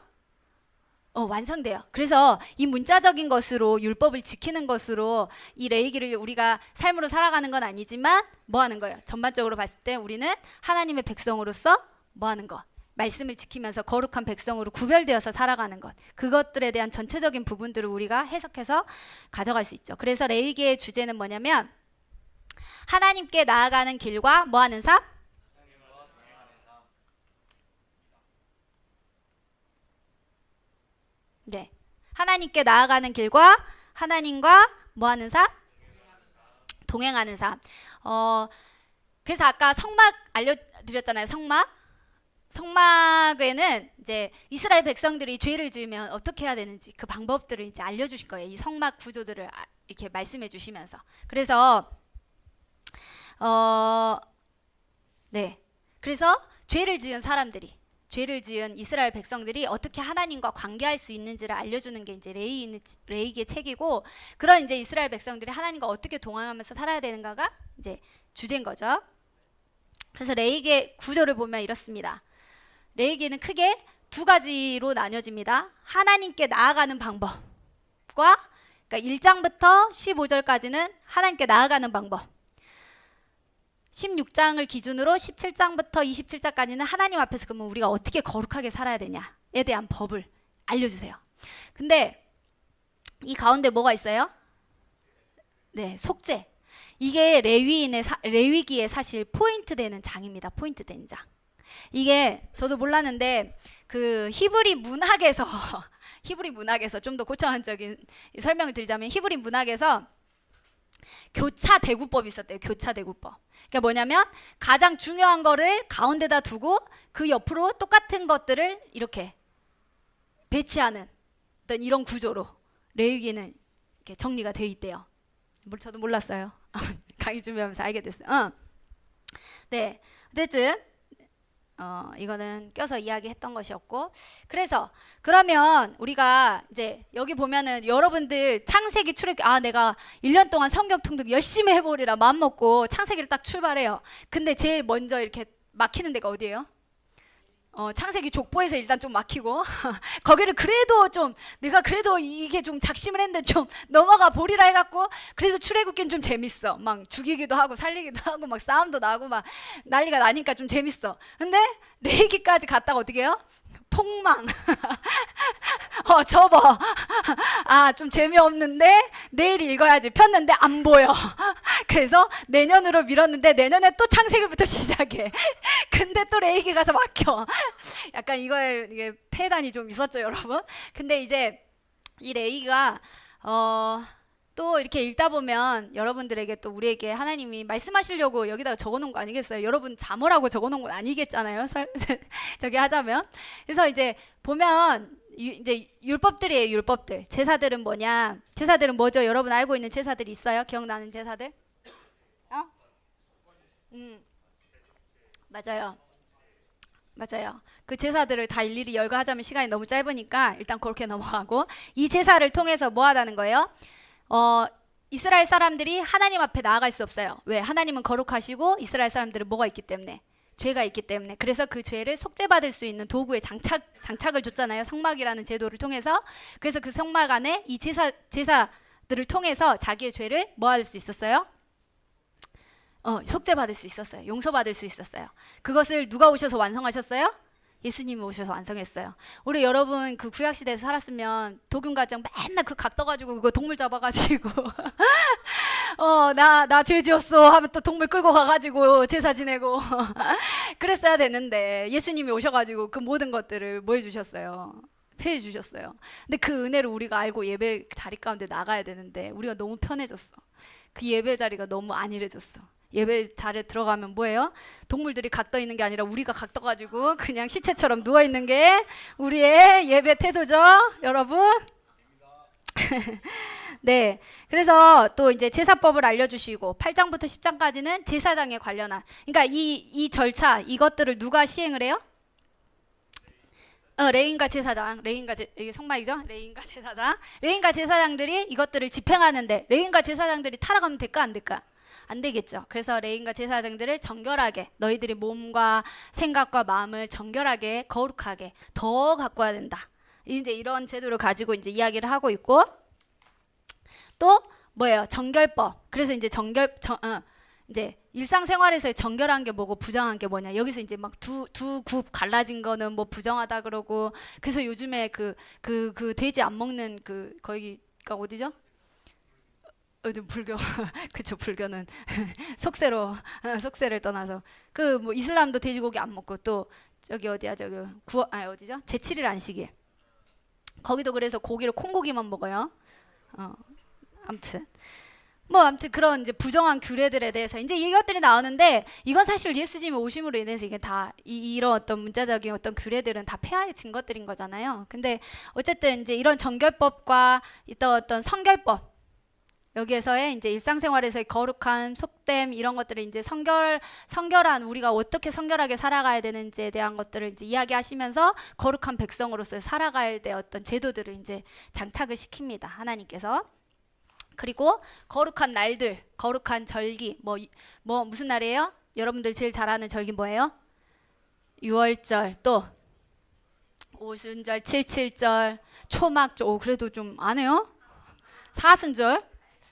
완성돼요. 그래서 이 문자적인 것으로 율법을 지키는 것으로 이 레위기를 우리가 삶으로 살아가는 건 아니지만 뭐 하는 거예요? 전반적으로 봤을 때 우리는 하나님의 백성으로서 뭐 하는 것? 말씀을 지키면서 거룩한 백성으로 구별되어서 살아가는 것. 그것들에 대한 전체적인 부분들을 우리가 해석해서 가져갈 수 있죠. 그래서 레위기의 주제는 뭐냐면 하나님께 나아가는 길과 뭐 하는 삶? 네. 하나님께 나아가는 길과 하나님과 뭐 하는 삶? 동행하는 삶. 그래서 아까 성막 알려드렸잖아요. 성막에는 이제 이스라엘 백성들이 죄를 지으면 어떻게 해야 되는지 그 방법들을 이제 알려주실 거예요. 이 성막 구조들을 이렇게 말씀해 주시면서. 그래서 네. 그래서 죄를 지은 이스라엘 백성들이 어떻게 하나님과 관계할 수 있는지를 알려주는 게 이제 레위기의 책이고, 그런 이제 이스라엘 백성들이 하나님과 어떻게 동행하면서 살아야 되는가가 이제 주제인 거죠. 그래서 레위기의 구조를 보면 이렇습니다. 레위기는 크게 두 가지로 나뉘어집니다. 하나님께 나아가는 방법과, 그러니까 1장부터 15절까지는 하나님께 나아가는 방법, 16장을 기준으로 17장부터 27장까지는 하나님 앞에서 그러면 우리가 어떻게 거룩하게 살아야 되냐에 대한 법을 알려주세요. 근데 이 가운데 뭐가 있어요? 네, 속죄. 이게 레위기의 사실 포인트 되는 장입니다. 포인트 되는 장. 이게 저도 몰랐는데 그 히브리 문학에서 좀 더 고차원적인 설명을 드리자면, 히브리 문학에서 교차 대구법이 있었대요. 교차 대구법. 그러니까 뭐냐면 가장 중요한 거를 가운데다 두고 그 옆으로 똑같은 것들을 이렇게 배치하는 어떤 이런 구조로 레위기는 이렇게 정리가 되어 있대요. 저도 몰랐어요. 강의 준비하면서 알게 됐어요. 네, 어쨌든 이거는 껴서 이야기했던 것이었고, 그래서 그러면 우리가 이제 여기 보면은 여러분들 창세기 출애굽기, 내가 1년 동안 성경 통독 열심히 해보리라 마음먹고 창세기를 딱 출발해요. 근데 제일 먼저 이렇게 막히는 데가 어디예요? 창세기 족보에서 일단 좀 막히고 거기를 그래도 좀 내가 그래도 이게 좀 작심을 했는데 좀 넘어가 보리라 해갖고, 그래도 출애굽기는 좀 재밌어. 막 죽이기도 하고 살리기도 하고 막 싸움도 나고 막 난리가 나니까 좀 재밌어. 근데 레위기까지 갔다가 어떻게 해요? 폭망. 접어. 좀 재미없는데 내일 읽어야지 폈는데 안 보여. 그래서 내년으로 미뤘는데 내년에 또 창세기부터 시작해. 근데 또 레위기 가서 막혀. 약간 이게 폐단이 좀 있었죠, 여러분. 근데 이제 이 레위기가 또 이렇게 읽다 보면 여러분들에게 또 우리에게 하나님이 말씀하시려고 여기다가 적어놓은 거 아니겠어요? 여러분 잠오라고 적어놓은 건 아니겠잖아요. 저기 하자면. 그래서 이제 보면 이제 율법들이에요. 율법들. 제사들은 뭐냐? 제사들은 뭐죠? 여러분 알고 있는 제사들이 있어요? 기억나는 제사들? 맞아요. 맞아요. 그 제사들을 다 일일이 열거하자면 시간이 너무 짧으니까 일단 그렇게 넘어가고, 이 제사를 통해서 뭐 하다는 거예요? 이스라엘 사람들이 하나님 앞에 나아갈 수 없어요. 왜? 하나님은 거룩하시고 이스라엘 사람들은 뭐가 있기 때문에? 죄가 있기 때문에. 그래서 그 죄를 속죄받을 수 있는 도구에 장착을 줬잖아요. 성막이라는 제도를 통해서. 그래서 그 성막 안에 이 제사들을 통해서 자기의 죄를 뭐 할 수 있었어요? 속죄받을 수 있었어요. 용서받을 수 있었어요. 그것을 누가 오셔서 완성하셨어요? 예수님이 오셔서 완성했어요. 우리 여러분 그 구약시대에서 살았으면 독윤가정 맨날 그 각 떠가지고 그거 동물 잡아가지고 나 죄 지었어 하면 또 동물 끌고 가가지고 제사 지내고 그랬어야 됐는데, 예수님이 오셔가지고 그 모든 것들을 뭐 해주셨어요? 폐해 주셨어요. 근데 그 은혜를 우리가 알고 예배 자리 가운데 나가야 되는데 우리가 너무 편해졌어. 그 예배 자리가 너무 안일해졌어. 예배 자리에 들어가면 뭐예요? 동물들이 각떠 있는 게 아니라 우리가 각떠가지고 그냥 시체처럼 누워 있는 게 우리의 예배 태도죠, 여러분. 네, 그래서 또 이제 제사법을 알려주시고 8장부터 10장까지는 제사장에 관련한, 그러니까 이 절차 이것들을 누가 시행을 해요? 레인과 제사장, 이게 성막이죠? 레인과 제사장들이 이것들을 집행하는데, 레인과 제사장들이 타락하면 될까 안 될까? 안 되겠죠. 그래서 레인과 제사장들을 정결하게, 너희들이 몸과 생각과 마음을 정결하게 거룩하게 더 가꿔야 된다. 이제 이런 제도를 가지고 이제 이야기를 하고 있고, 또 뭐예요? 정결법. 그래서 이제 이제 일상생활에서의 정결한 게 뭐고 부정한 게 뭐냐. 여기서 이제 막 두 굽 갈라진 거는 뭐 부정하다 그러고, 그래서 요즘에 그 돼지 안 먹는 거기가 어디죠? 불교. 그쵸, 불교는 속세를 떠나서 그 뭐 이슬람도 돼지고기 안 먹고, 또 저기 어디야, 어디죠? 제7일 안식일. 거기도 그래서 고기를 콩고기만 먹어요. 아무튼 뭐 아무튼 그런 이제 부정한 규례들에 대해서 이제 이것들이 나오는데 이건 사실 예수님의 오심으로 인해서 이게 다 이런 어떤 문자적인 어떤 규례들은 다 폐하해진 것들인 거잖아요. 근데 어쨌든 이제 이런 정결법과 어떤 성결법 여기에서의 이제 일상생활에서의 거룩한 속됨 이런 것들을 이제 성결한 우리가 어떻게 성결하게 살아가야 되는지에 대한 것들을 이제 이야기하시면서 거룩한 백성으로서 살아가야 될 어떤 제도들을 이제 장착을 시킵니다. 하나님께서. 그리고 거룩한 날들, 거룩한 절기, 뭐 무슨 날이에요? 여러분들 제일 잘 아는 절기 뭐예요? 유월절, 또 오순절, 칠칠절, 초막절. 오, 그래도 좀 안 해요? 사순절?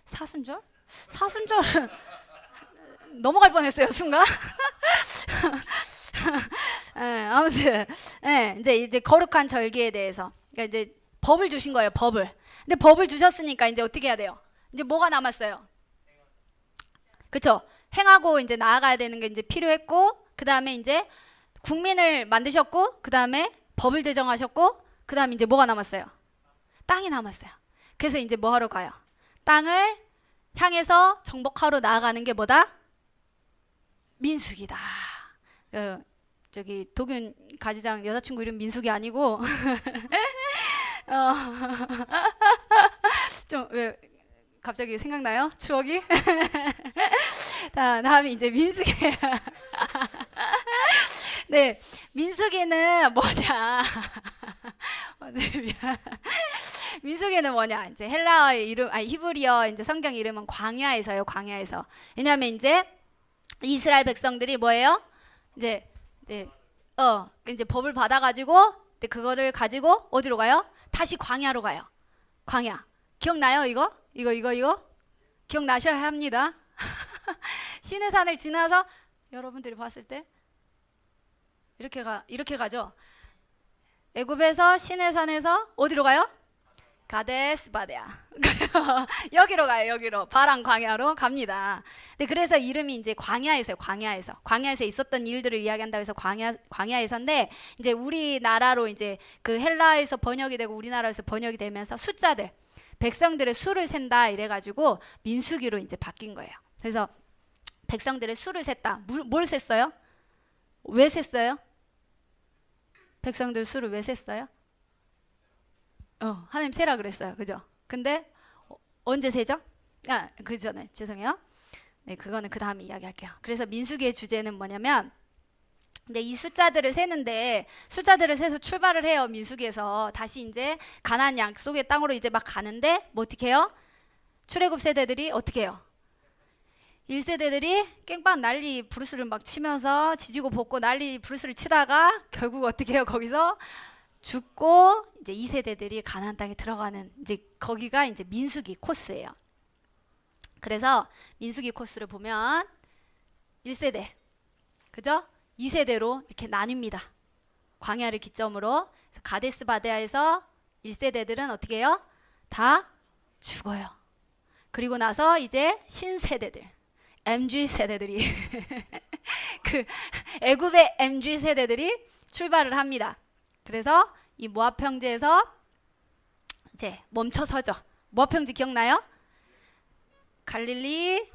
사순절은 넘어갈 뻔했어요, 순간. 네, 아무튼 이제 거룩한 절기에 대해서 그러니까 이제 법을 주신 거예요, 법을. 근데 법을 주셨으니까 이제 어떻게 해야 돼요? 이제 뭐가 남았어요? 그쵸? 행하고 이제 나아가야 되는 게 이제 필요했고, 그 다음에 이제 국민을 만드셨고, 그 다음에 법을 제정하셨고, 그 다음에 이제 뭐가 남았어요? 땅이 남았어요. 그래서 이제 뭐 하러 가요? 땅을 향해서 정복하러 나아가는 게 뭐다? 민수기다. 저기 도균 가지장 여자친구 이름 민숙이 아니고 좀 왜 갑자기 생각나요? 추억이? 다음에 이제 민숙이. 네, 민숙이는 뭐냐? 민숙이는 뭐냐? 이제 헬라어의 이름, 아니 히브리어 이제 성경 이름은 광야에서요. 광야에서. 왜냐하면 이제 이스라엘 백성들이 뭐예요? 이제 이제 법을 받아가지고 그거를 가지고 어디로 가요? 다시 광야로 가요. 광야. 기억나요? 이거? 기억나셔야 합니다. 시내산을 지나서 여러분들이 봤을 때 이렇게 가죠. 애굽에서 시내산에서 어디로 가요? 가데스 바네아. 여기로 가요. 여기로 바람 광야로 갑니다. 네, 그래서 이름이 이제 광야에서요. 광야에서 있었던 일들을 이야기한다고 해서 광야에서인데 이제 우리나라로 이제 그 헬라에서 번역이 되고 우리나라에서 번역이 되면서 숫자들 백성들의 수를 센다 이래가지고 민수기로 이제 바뀐 거예요. 그래서 백성들의 수를 셌다. 뭘 셌어요? 왜 셌어요? 백성들 수를 왜 셌어요? 하나님 세라 그랬어요. 그죠? 근데 언제 세죠? 그 전에 죄송해요. 네, 그거는 그 다음에 이야기할게요. 그래서 민수기의 주제는 뭐냐면 근데 이 숫자들을 세는데 숫자들을 세서 출발을 해요. 민수기에서 다시 이제 가나안 약속의 땅으로 이제 막 가는데 뭐 어떻게 해요? 출애굽 세대들이 어떻게 해요? 1세대들이 깽판 난리 브루스를 막 치면서 지지고 볶고 난리 브루스를 치다가 결국 어떻게 해요? 거기서 죽고 이제 2세대들이 가나안 땅에 들어가는 이제 거기가 이제 민수기 코스예요. 그래서 민수기 코스를 보면 1세대 그죠? 2세대로 이렇게 나뉩니다. 광야를 기점으로 가데스 바네아에서 1세대들은 어떻게 해요? 다 죽어요. 그리고 나서 이제 신세대들 MG 세대들이 그 애굽의 MG 세대들이 출발을 합니다. 그래서 이 모압 평지에서 이제 멈춰서죠. 모압 평지 기억나요? 갈릴리,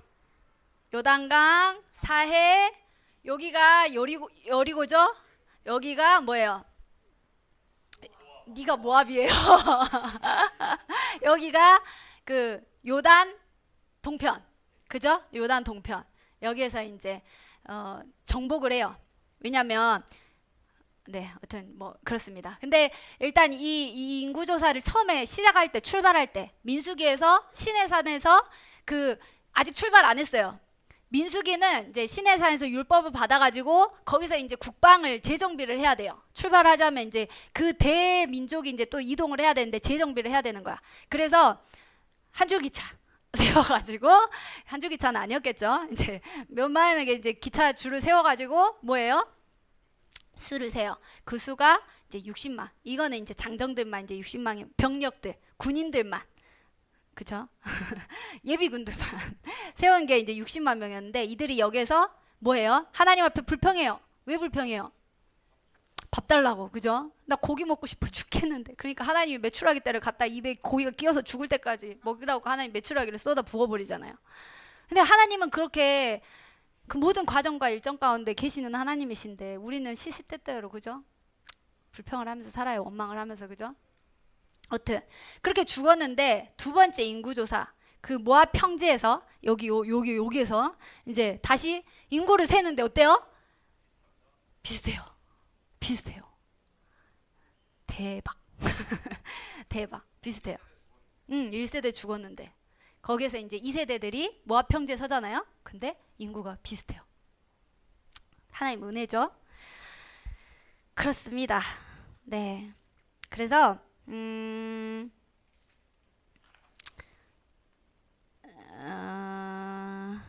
요단강, 사해, 여기가 여리고죠? 여기가 뭐예요? 네가 모압이에요. 여기가 그 요단 동편. 그죠? 요단 동편. 여기에서 이제 정복을 해요. 왜냐면 네, 하여튼 뭐 그렇습니다. 근데 일단 이 인구조사를 처음에 시작할 때 출발할 때 민수기에서 시내산에서 그 아직 출발 안 했어요. 민수기는 이제 시내산에서 율법을 받아가지고 거기서 이제 국방을 재정비를 해야 돼요. 출발하자면 이제 그 대민족이 이제 또 이동을 해야 되는데 재정비를 해야 되는 거야. 그래서 한 줄기차 세워가지고 한 줄기차는 아니었겠죠. 이제 몇만명에게 이제 기차 줄을 세워가지고 뭐예요? 수를 세요. 그 수가 이제 60만. 이거는 이제 장정들만 이제 60만이 병력들, 군인들만. 그쵸? 예비군들만 세운 게 이제 60만 명이었는데 이들이 여기서 뭐예요? 하나님 앞에 불평해요. 왜 불평해요? 밥 달라고, 그죠? 나 고기 먹고 싶어 죽겠는데. 그러니까 하나님이 메추라기 떼를 갖다 입에 고기가 끼어서 죽을 때까지 먹이라고 하나님 메추라기를 쏟아 부어버리잖아요. 근데 하나님은 그렇게 그 모든 과정과 일정 가운데 계시는 하나님이신데 우리는 시시때때로, 그죠? 불평을 하면서 살아요. 원망을 하면서, 그죠? 어튼 그렇게 죽었는데 두 번째 인구조사, 그 모압 평지에서 여기에서 이제 다시 인구를 세는데 어때요? 비슷해요. 비슷해요. 대박. 대박. 비슷해요. 1세대 죽었는데 거기에서 이제 2세대들이 모압 평지에 서잖아요. 근데 인구가 비슷해요. 하나님 은혜죠. 그렇습니다. 네. 그래서 어,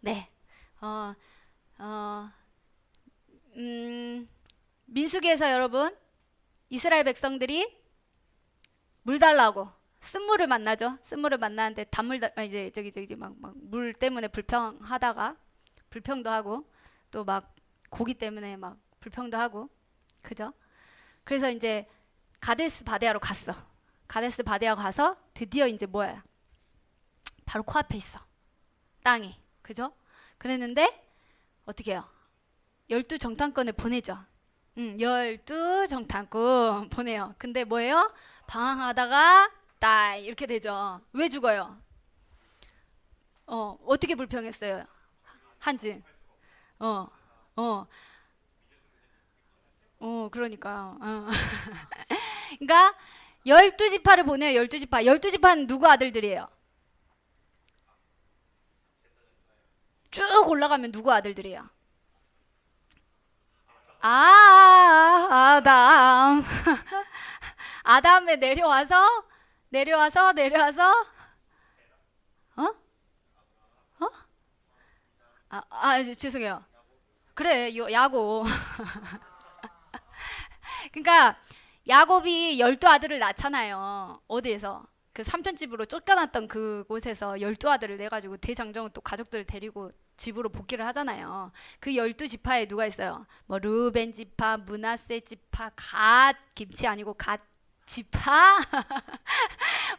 네. 어, 어, 민수기에서 여러분 이스라엘 백성들이 물 달라고 쓴물을 만나죠. 쓴물을 만나는데 이제 저기 막 물 때문에 불평도 하고 또 막 고기 때문에 막 불평도 하고, 그죠? 그래서 이제 가데스 바데아로 갔어. 가데스 바데아 가서 드디어 이제 뭐야? 바로 코앞에 있어. 땅이. 그죠? 그랬는데 어떻게 해요? 12정탐꾼을 보내죠. 12정탐꾼 보내요. 근데 뭐예요? 방황하다가 이렇게 되죠. 왜 죽어요? 어떻게 불평했어요? 한진. 어, 어, 그러니까. 그러니까 12지파를 보내요. 12지파. 12지파는 누구 아들들이에요? 쭉 올라가면 누구 아들들이에요? 아담. 아담에 내려와서 어? 어? 죄송해요. 그래, 야곱. 그러니까 야곱이 12아들을 낳잖아요. 어디에서? 그 삼촌집으로 쫓겨났던 그곳에서 12아들을 내가지고 대장정은 또 가족들을 데리고 집으로 복귀를 하잖아요. 그 12지파에 누가 있어요? 뭐 르벤 지파, 므낫세 지파, 갓, 김치 아니고 갓 지파?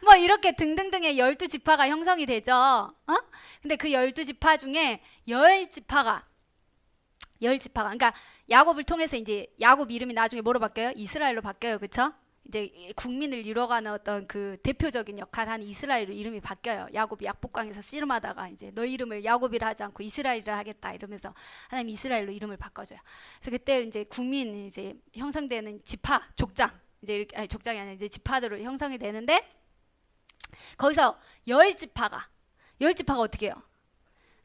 뭐 이렇게 등등등의 12지파가 형성이 되죠. 근데 그 12지파 중에 10지파가 그러니까 야곱을 통해서 이제 야곱 이름이 나중에 뭐로 바뀌어요? 이스라엘로 바뀌어요. 그쵸? 이제 국민을 이뤄가는 어떤 그 대표적인 역할을 하는 이스라엘로 이름이 바뀌어요. 야곱이 약복강에서 씨름하다가 이제 너 이름을 야곱이라 하지 않고 이스라엘이라 하겠다 이러면서 하나님 이스라엘로 이름을 바꿔줘요. 그래서 그때 이제 국민 이제 형성되는 지파 족장 이제 이렇게 아니 족장이 아니라 이제 지파들로 형성이 되는데 거기서 10지파가 어떻게 해요?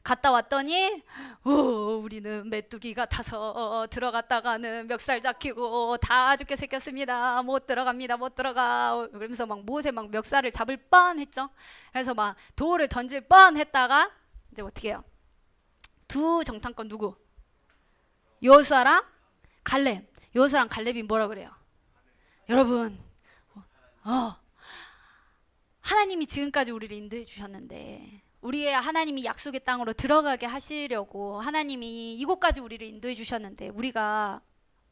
갔다 왔더니 우리는 메뚜기 같아서 들어갔다가는 멱살 잡히고 다 죽게 생겼습니다. 못 들어갑니다. 못 들어가. 그러면서 막 모세 막 멱살을 잡을 뻔했죠. 그래서 막 돌을 던질 뻔했다가 이제 어떻게 해요? 두 정탐꾼 누구? 요수아랑 갈렙. 요수아랑 갈렙이 뭐라 그래요? 여러분, 하나님이 지금까지 우리를 인도해 주셨는데 우리의 하나님이 약속의 땅으로 들어가게 하시려고 하나님이 이곳까지 우리를 인도해 주셨는데 우리가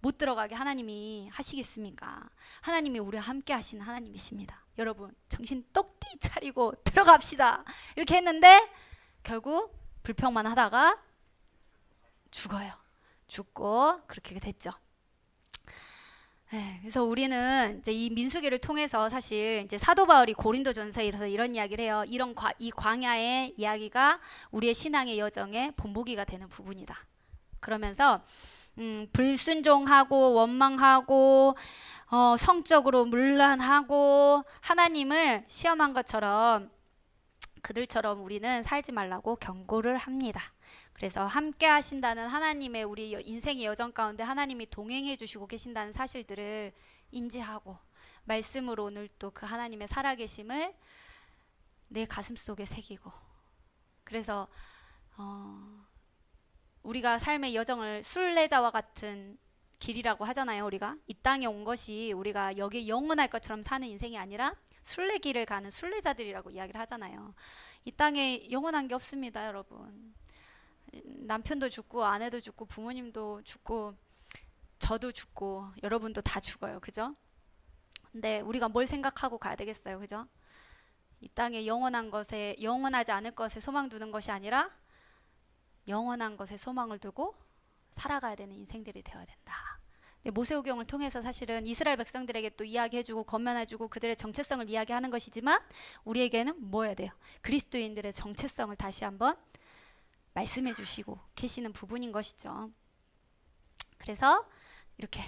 못 들어가게 하나님이 하시겠습니까? 하나님이 우리와 함께 하시는 하나님이십니다. 여러분 정신 똑띠 차리고 들어갑시다. 이렇게 했는데 결국 불평만 하다가 죽어요. 죽고 그렇게 됐죠. 네, 그래서 우리는 이제 이 민수기를 통해서 사실 이제 사도 바울이 고린도전서에서 이런 이야기를 해요. 이 광야의 이야기가 우리의 신앙의 여정의 본보기가 되는 부분이다. 그러면서 불순종하고 원망하고 성적으로 문란하고 하나님을 시험한 것처럼 그들처럼 우리는 살지 말라고 경고를 합니다. 그래서 함께 하신다는 하나님의 우리 인생의 여정 가운데 하나님이 동행해 주시고 계신다는 사실들을 인지하고 말씀으로 오늘 또 그 하나님의 살아계심을 내 가슴 속에 새기고 그래서 우리가 삶의 여정을 순례자와 같은 길이라고 하잖아요. 우리가 이 땅에 온 것이 우리가 여기 영원할 것처럼 사는 인생이 아니라 순례길을 가는 순례자들이라고 이야기를 하잖아요. 이 땅에 영원한 게 없습니다, 여러분. 남편도 죽고 아내도 죽고 부모님도 죽고 저도 죽고 여러분도 다 죽어요. 그죠? 근데 우리가 뭘 생각하고 가야 되겠어요. 그죠? 이 땅에 영원한 것에 영원하지 않을 것에 소망 두는 것이 아니라 영원한 것에 소망을 두고 살아가야 되는 인생들이 되어야 된다. 모세오경을 통해서 사실은 이스라엘 백성들에게 또 이야기해주고 건면해주고 그들의 정체성을 이야기하는 것이지만 우리에게는 뭐 해야 돼요? 그리스도인들의 정체성을 다시 한번 말씀해 주시고 계시는 부분인 것이죠. 그래서 이렇게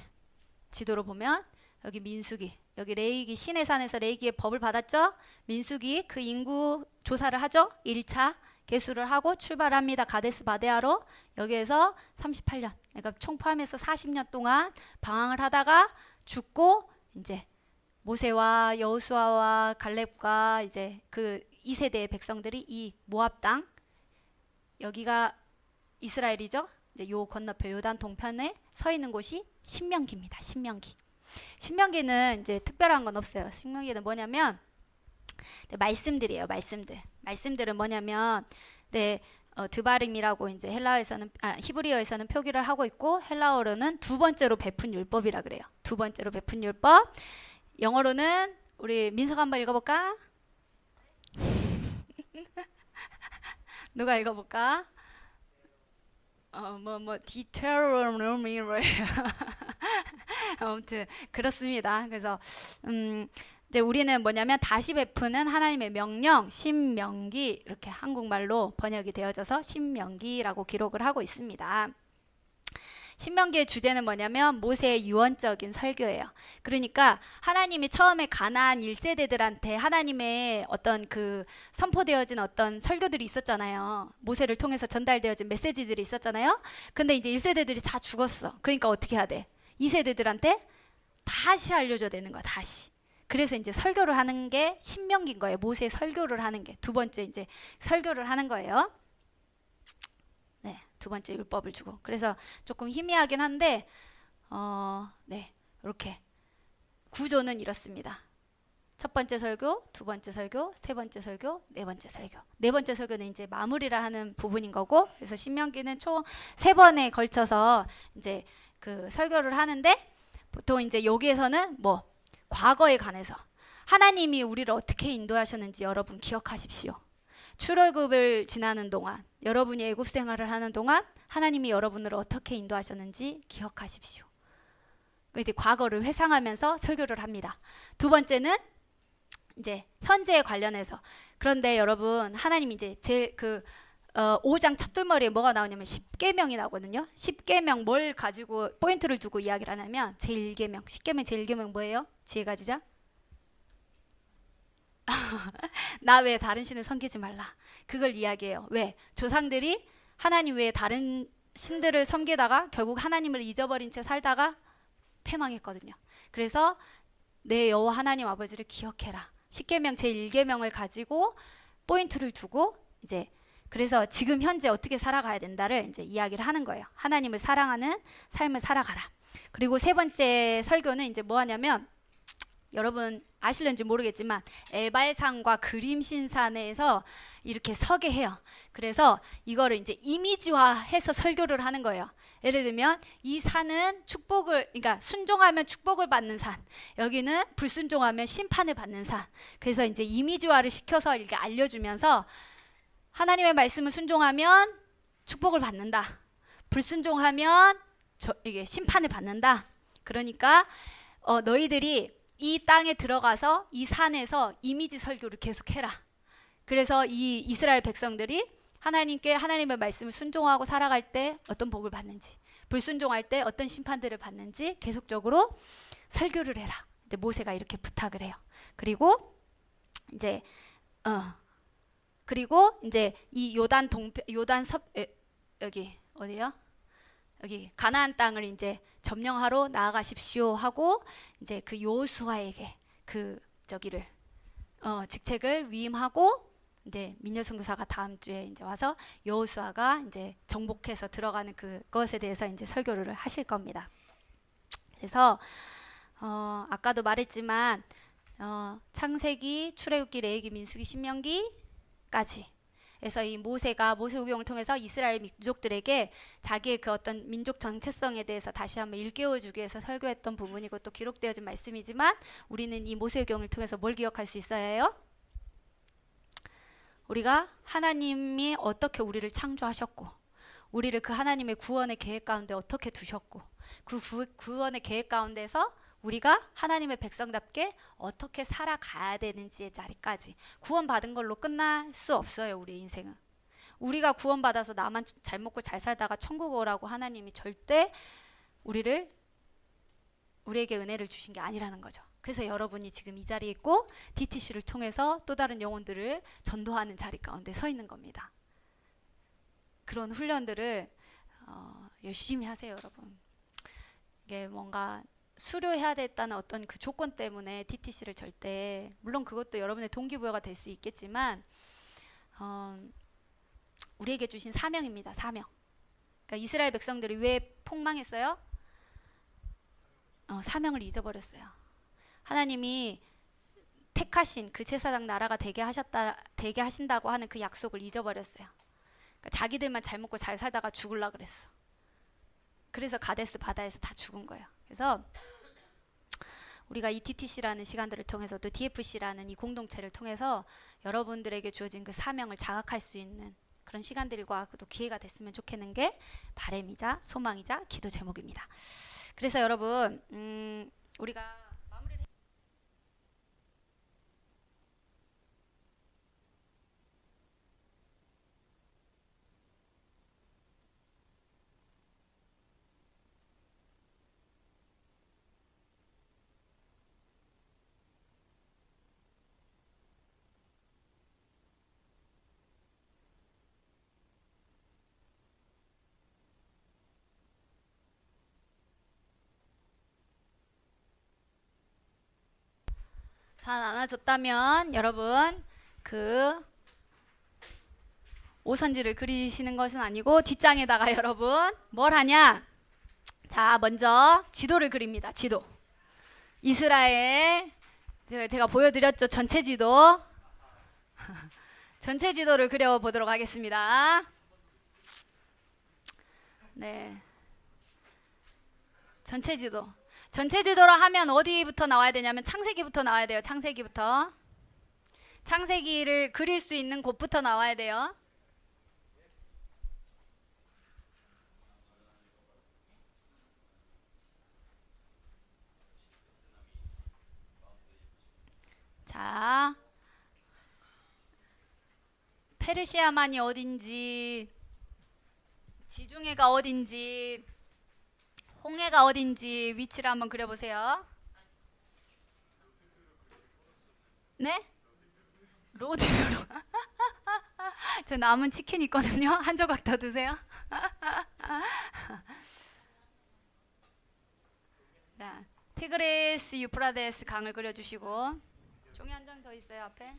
지도로 보면 여기 민수기, 여기 레위기 시내산에서 레위기의 법을 받았죠. 민수기 그 인구 조사를 하죠. 1차 계수를 하고 출발합니다. 가데스 바데아로. 여기에서 38년, 그러니까 총 포함해서 40년 동안 방황을 하다가 죽고 이제 모세와 여호수아와 갈렙과 이제 그 2세대의 백성들이 이 모압 땅, 여기가 이스라엘이죠. 이제 요 건너편 요단 동편에 서 있는 곳이 신명기입니다. 신명기. 신명기는 이제 특별한 건 없어요. 신명기는 뭐냐면 말씀들이에요. 말씀들은 뭐냐면 드바림이라고 이제 헬라어에서는 히브리어에서는 표기를 하고 있고 헬라어로는 두 번째로 베푼 율법이라 그래요. 두 번째로 베푼 율법. 영어로는 우리 민석 한번 읽어볼까? 누가 읽어볼까? 디테로노미래요. 아무튼 그렇습니다. 그래서 이제 우리는 뭐냐면 다시 베푸는 하나님의 명령, 신명기 이렇게 한국말로 번역이 되어져서 신명기라고 기록을 하고 있습니다. 신명기의 주제는 뭐냐면 모세의 유언적인 설교예요. 그러니까 하나님이 처음에 가나안 1세대들한테 하나님의 어떤 그 선포되어진 어떤 설교들이 있었잖아요. 모세를 통해서 전달되어진 메시지들이 있었잖아요. 근데 이제 1세대들이 다 죽었어. 그러니까 어떻게 해야 돼? 2세대들한테 다시 알려줘야 되는 거야. 다시. 그래서 이제 설교를 하는 게 신명기인 거예요. 모세의 설교를 하는 게 두 번째 이제 설교를 하는 거예요. 네, 두 번째 율법을 주고. 그래서 조금 희미하긴 한데, 네, 이렇게 구조는 이렇습니다. 첫 번째 설교, 두 번째 설교, 세 번째 설교, 네 번째 설교. 네 번째 설교는 이제 마무리를 하는 부분인 거고, 그래서 신명기는 총 세 번에 걸쳐서 이제 그 설교를 하는데, 보통 이제 여기에서는 뭐 과거에 관해서 하나님이 우리를 어떻게 인도하셨는지 여러분 기억하십시오. 출애굽을 지나는 동안 여러분이 애굽 생활을 하는 동안 하나님이 여러분을 어떻게 인도하셨는지 기억하십시오. 이제 과거를 회상하면서 설교를 합니다. 두 번째는 이제 현재에 관련해서. 그런데 여러분 하나님이 이제 5장 첫 돌머리에 뭐가 나오냐면 10계명이 나오거든요. 10계명 뭘 가지고 포인트를 두고 이야기를 하냐면 제1계명. 10계명 제1계명 뭐예요? 지혜 가지자. 나 외에 다른 신을 섬기지 말라. 그걸 이야기해요. 왜? 조상들이 하나님 외에 다른 신들을 섬기다가 결국 하나님을 잊어버린 채 살다가 패망했거든요. 그래서 내 여호와 하나님 아버지를 기억해라. 10계명 제1계명을 가지고 포인트를 두고 이제 그래서 지금 현재 어떻게 살아가야 된다를 이제 이야기를 하는 거예요. 하나님을 사랑하는 삶을 살아가라. 그리고 세 번째 설교는 이제 뭐 하냐면 여러분 아실는지 모르겠지만 에발산과 그림신산에서 이렇게 서게 해요. 그래서 이거를 이제 이미지화해서 설교를 하는 거예요. 예를 들면 이 산은 축복을, 그러니까 순종하면 축복을 받는 산, 여기는 불순종하면 심판을 받는 산. 그래서 이제 이미지화를 시켜서 이렇게 알려주면서 하나님의 말씀을 순종하면 축복을 받는다. 불순종하면 이게 심판을 받는다. 그러니까 너희들이 이 땅에 들어가서 이 산에서 이미지 설교를 계속해라. 그래서 이 이스라엘 백성들이 하나님께 하나님의 말씀을 순종하고 살아갈 때 어떤 복을 받는지, 불순종할 때 어떤 심판들을 받는지 계속적으로 설교를 해라. 근데 모세가 이렇게 부탁을 해요. 그리고 이제 이 요단 동편, 여기 어디요? 여기 가나안 땅을 이제 점령하러 나아가십시오 하고 이제 그 여호수아에게 그 직책을 위임하고 이제 민열 선교사가 다음 주에 이제 와서 여호수아가 이제 정복해서 들어가는 그것에 대해서 이제 설교를 하실 겁니다. 그래서 아까도 말했지만 창세기, 출애굽기, 레위기, 민수기, 신명기까지. 그래서 이 모세오경을 통해서 이스라엘 민족들에게 자기의 그 어떤 민족 정체성에 대해서 다시 한번 일깨워주기 위해서 설교했던 부분이고 또 기록되어진 말씀이지만 우리는 이 모세오경을 통해서 뭘 기억할 수 있어야 해요? 우리가 하나님이 어떻게 우리를 창조하셨고 우리를 그 하나님의 구원의 계획 가운데 어떻게 두셨고 그 구원의 계획 가운데서 우리가 하나님의 백성답게 어떻게 살아가야 되는지의 자리까지. 구원받은 걸로 끝날 수 없어요. 우리 인생은. 우리가 구원받아서 나만 잘 먹고 잘 살다가 천국 오라고 하나님이 절대 우리에게 은혜를 주신 게 아니라는 거죠. 그래서 여러분이 지금 이 자리에 있고 DTC를 통해서 또 다른 영혼들을 전도하는 자리 가운데 서 있는 겁니다. 그런 훈련들을 열심히 하세요, 여러분. 이게 뭔가 수료해야 됐다는 어떤 그 조건 때문에 DTC를 절대, 물론 그것도 여러분의 동기부여가 될 수 있겠지만 우리에게 주신 사명입니다. 사명. 그러니까 이스라엘 백성들이 왜 폭망했어요? 사명을 잊어버렸어요. 하나님이 택하신 그 제사장 나라가 되게 하신다고 하는 그 약속을 잊어버렸어요. 그러니까 자기들만 잘 먹고 잘 살다가 죽으려고 그랬어. 그래서 가데스 바다에서 다 죽은 거예요. 그래서 우리가 이 DTC라는 시간들을 통해서 또 DFC라는 이 공동체를 통해서 여러분들에게 주어진 그 사명을 자각할 수 있는 그런 시간들과 또 기회가 됐으면 좋겠는 게 바람이자 소망이자 기도 제목입니다. 그래서 여러분 우리가 다 나눠졌다면 여러분 그 오선지를 그리시는 것은 아니고 뒷장에다가 여러분 뭘 하냐? 자, 먼저 지도를 그립니다. 지도. 이스라엘 제가 보여드렸죠. 전체 지도. 전체 지도를 그려보도록 하겠습니다. 네. 전체 지도. 전체 지도로 하면 어디부터 나와야 되냐면 창세기부터 나와야 돼요. 창세기부터. 창세기를 그릴 수 있는 곳부터 나와야 돼요. 자, 페르시아만이 어딘지, 지중해가 어딘지, 홍해가 어딘지 위치를 한번 그려보세요. 네? 로드뷰로. 저 남은 치킨 있거든요. 한 조각 더 드세요. 자, 티그리스 유프라데스 강을 그려주시고 종이 한 장 더 있어요 앞에.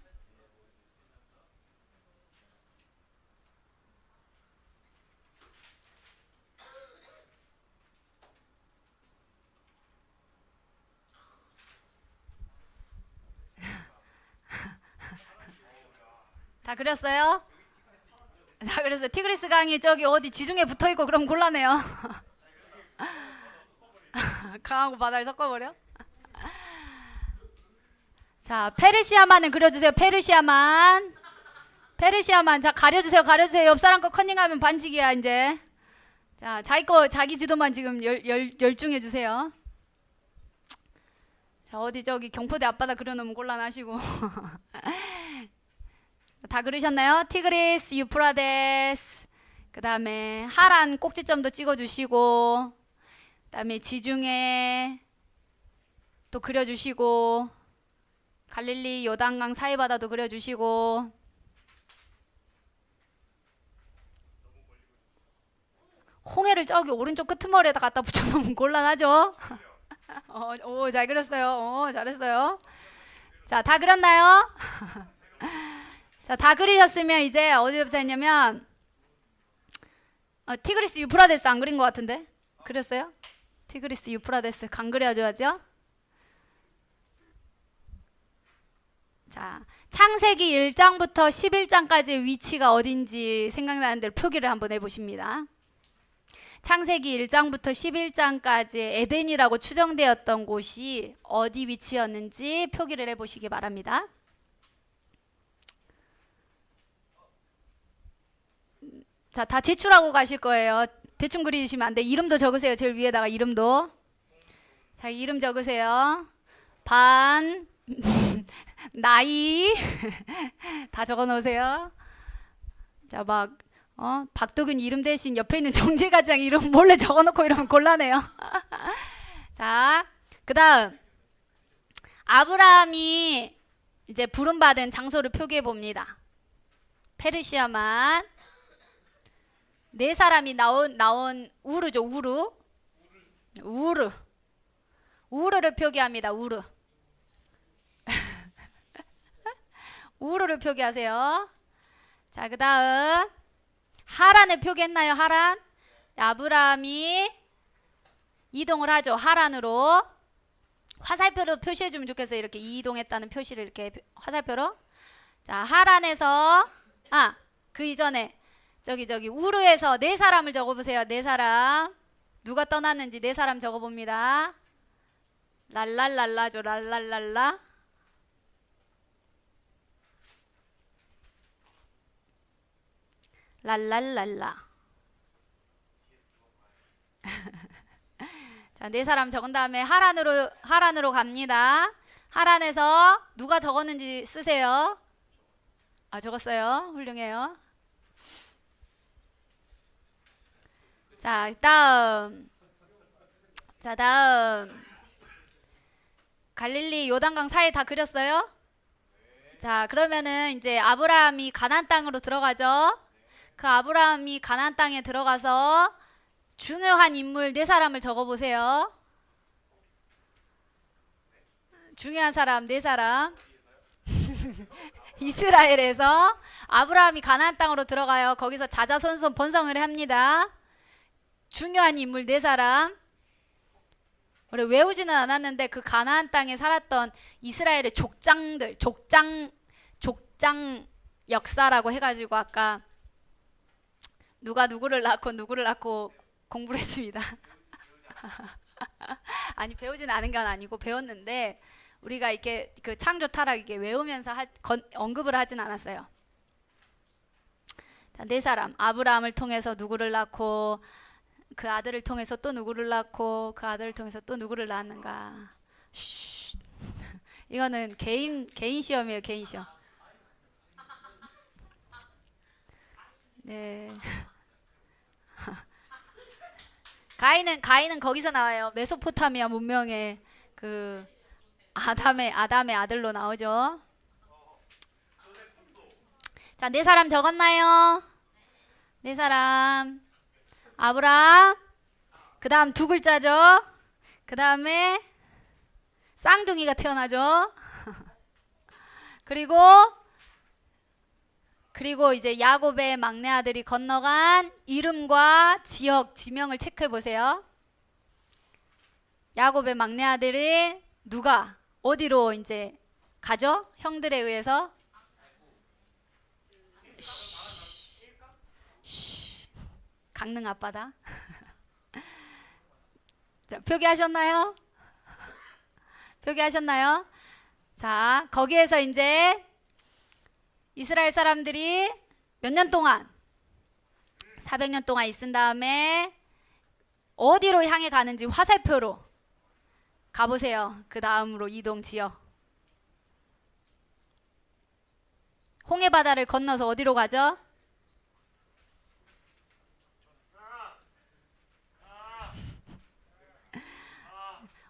다 그렸어요? 다 그렸어요. 티그리스 강이 저기 어디 지중해 붙어있고 그럼 곤란해요. 강하고 바다를 섞어버려? 자, 페르시아만을 그려주세요. 페르시아만. 페르시아만. 자, 가려주세요. 가려주세요. 옆 사람 거 컨닝하면 반칙이야 이제. 자, 자기 지도만 지금 열중해주세요. 자, 어디 저기 경포대 앞바다 그려놓으면 곤란하시고. 다 그리셨나요? 티그리스, 유프라데스, 그 다음에 하란 꼭지점도 찍어주시고, 그 다음에 지중해 또 그려주시고, 갈릴리, 요단강 사이바다도 그려주시고, 홍해를 저기 오른쪽 끄트머리에다 갖다 붙여놓으면 곤란하죠? 오, 잘 그렸어요. 잘했어요. 자, 다 그렸나요? 자, 다 그리셨으면 이제 어디부터 했냐면 티그리스 유프라데스 안 그린 것 같은데? 그렸어요? 티그리스 유프라데스 강 그려줘야죠. 자, 창세기 1장부터 11장까지의 위치가 어딘지 생각나는 대로 표기를 한번 해보십니다. 창세기 1장부터 11장까지 에덴이라고 추정되었던 곳이 어디 위치였는지 표기를 해보시기 바랍니다. 자, 다 제출하고 가실 거예요. 대충 그리시면 안 돼. 이름도 적으세요. 제일 위에다가 이름도. 자, 이름 적으세요. 반, 나이 다 적어 놓으세요. 자, 막 박도균 이름 대신 옆에 있는 정재가장 이름 몰래 적어 놓고 이러면 곤란해요. 자, 그다음 아브라함이 이제 부름받은 장소를 표기해 봅니다. 페르시아만 네 사람이 나온 우르죠. 우르를 표기합니다. 우르를 표기하세요. 자, 그 다음 하란을 표기했나요? 하란. 아브라함이 이동을 하죠. 하란으로. 화살표로 표시해주면 좋겠어요. 이렇게 이동했다는 표시를 이렇게 화살표로. 자, 하란에서 그 이전에 저기 우르에서 네 사람을 적어보세요. 네 사람. 누가 떠났는지 네 사람 적어봅니다. 랄랄랄라죠. 랄랄랄라. 랄랄랄라. 자, 네 사람 적은 다음에 하란으로 갑니다. 하란에서 누가 적었는지 쓰세요. 적었어요. 훌륭해요. 자, 다음 갈릴리 요단강 사이 다 그렸어요? 자, 그러면은 이제 아브라함이 가나안 땅으로 들어가죠. 그 아브라함이 가나안 땅에 들어가서 중요한 인물 네 사람을 적어보세요. 중요한 사람 네 사람. 이스라엘에서 아브라함이 가나안 땅으로 들어가요. 거기서 자자손손 번성을 합니다. 중요한 인물 네 사람. 우리 외우지는 않았는데 그 가나안 땅에 살았던 이스라엘의 족장 역사라고 해가지고 아까 누가 누구를 낳고 공부를 했습니다. 아니, 배우진 않은 건 아니고 배웠는데 우리가 이렇게 그 창조 타락 이게 외우면서 언급을 하진 않았어요. 자, 네 사람. 아브라함을 통해서 누구를 낳고 그 아들을 통해서 또 누구를 낳고 그 아들을 통해서 또 누구를 낳았는가. 이거는 개인 시험이에요. 개인 시험. 네. 가인은 거기서 나와요. 메소포타미아 문명의 그 아담의 아들로 나오죠. 자, 네 사람 적었나요? 네 사람. 아브라함. 그 다음 두 글자죠. 그 다음에 쌍둥이가 태어나죠. 그리고 이제 야곱의 막내 아들이 건너간 이름과 지명을 체크해 보세요. 야곱의 막내 아들이 누가 어디로 이제 가죠? 형들에 의해서. 강릉 앞바다. 자, 표기하셨나요? 자, 거기에서 이제 이스라엘 사람들이 몇 년 동안 400년 동안 있은 다음에 어디로 향해 가는지 화살표로 가보세요. 그 다음으로 이동 지역. 홍해바다를 건너서 어디로 가죠?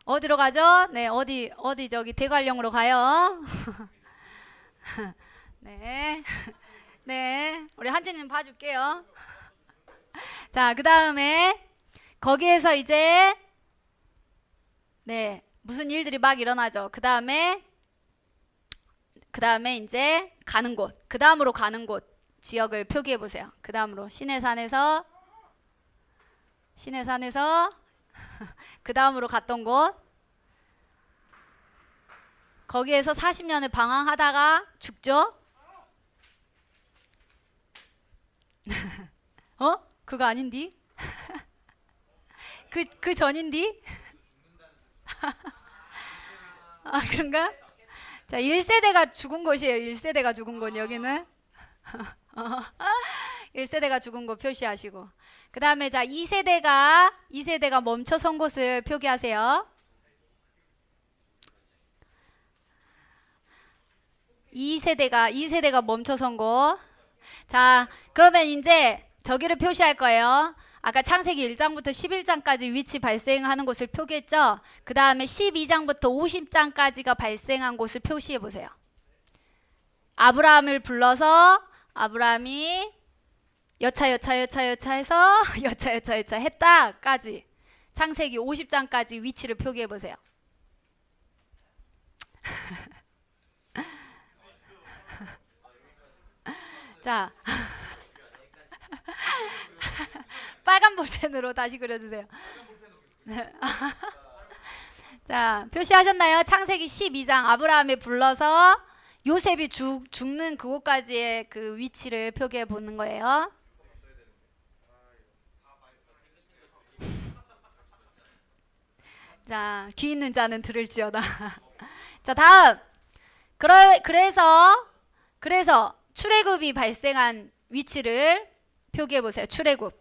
어디로 가죠? 네, 어디 저기 대관령으로 가요. 네. 네. 우리 한지님 봐줄게요. 자, 그 다음에 거기에서 이제 네, 무슨 일들이 막 일어나죠. 그 다음에 이제 가는 곳, 그 다음으로 가는 곳 지역을 표기해 보세요. 그 다음으로 시내산에서 그 다음으로 갔던 곳. 거기에서 40년을 방황하다가 죽죠? 어? 그거 아닌디? 그 전인디? 아, 그런가? 자, 1세대가 죽은 곳이에요. 1세대가 죽은 곳, 여기는. 1세대가 죽은 곳 표시하시고. 그 다음에 자, 2세대가 멈춰선 곳을 표기하세요. 2세대가 멈춰선 곳. 자, 그러면 이제 저기를 표시할 거예요. 아까 창세기 1장부터 11장까지 위치 발생하는 곳을 표기했죠. 그 다음에 12장부터 50장까지가 발생한 곳을 표시해 보세요. 아브라함을 불러서 아브라함이 여차해서 여차 했다까지 창세기 50장까지 위치를 표기해 보세요. 자, 빨간 볼펜으로 다시 그려주세요. 자, 표시하셨나요? 창세기 12장 아브라함이 불러서 요셉이 죽는 그곳까지의 그 위치를 표기해 보는 거예요. 자, 귀 있는 자는 들을지어다. 자, 다음. 그래서 출애굽이 발생한 위치를 표기해 보세요. 출애굽.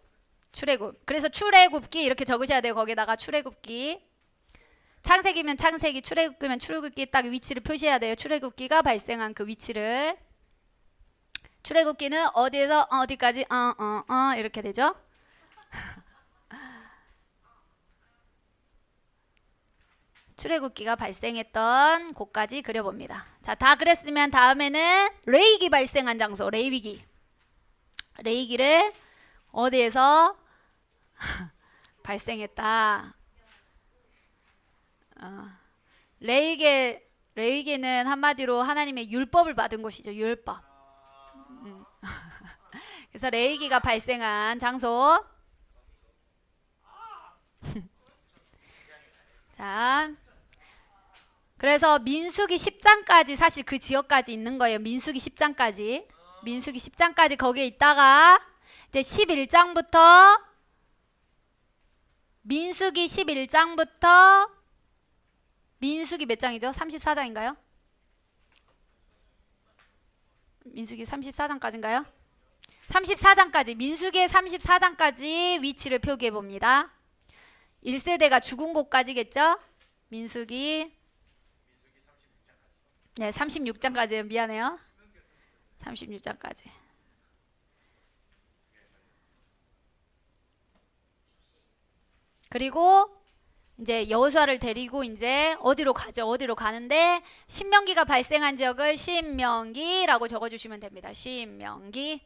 그래서 출애굽기 이렇게 적으셔야 돼요. 거기다가 출애굽기. 창세기면 창세기, 출애굽기면 출애굽기 딱 위치를 표시해야 돼요. 출애굽기가 발생한 그 위치를. 출애굽기는 어디에서 어디까지 이렇게 되죠. 출애굽기가 발생했던 곳까지 그려봅니다. 자, 다 그랬으면 다음에는 레위기 발생한 장소, 레위기를 어디에서 발생했다. 레위기는 한마디로 하나님의 율법을 받은 곳이죠. 율법. 그래서 레위기가 발생한 장소. 자, 그래서 민수기 10장까지 사실 그 지역까지 있는 거예요. 민수기 10장까지 거기에 있다가 이제 11장부터 민수기 11장부터 민수기 몇 장이죠? 34장인가요? 민수기 34장까지인가요? 34장까지 민수기의 34장까지 위치를 표기해 봅니다. 1세대가 죽은 곳까지겠죠? 민수기 네, 36장까지 미안해요. 36장까지. 그리고 이제 여호수아를 데리고 이제 어디로 가는데 신명기가 발생한 지역을 신명기라고 적어주시면 됩니다. 신명기.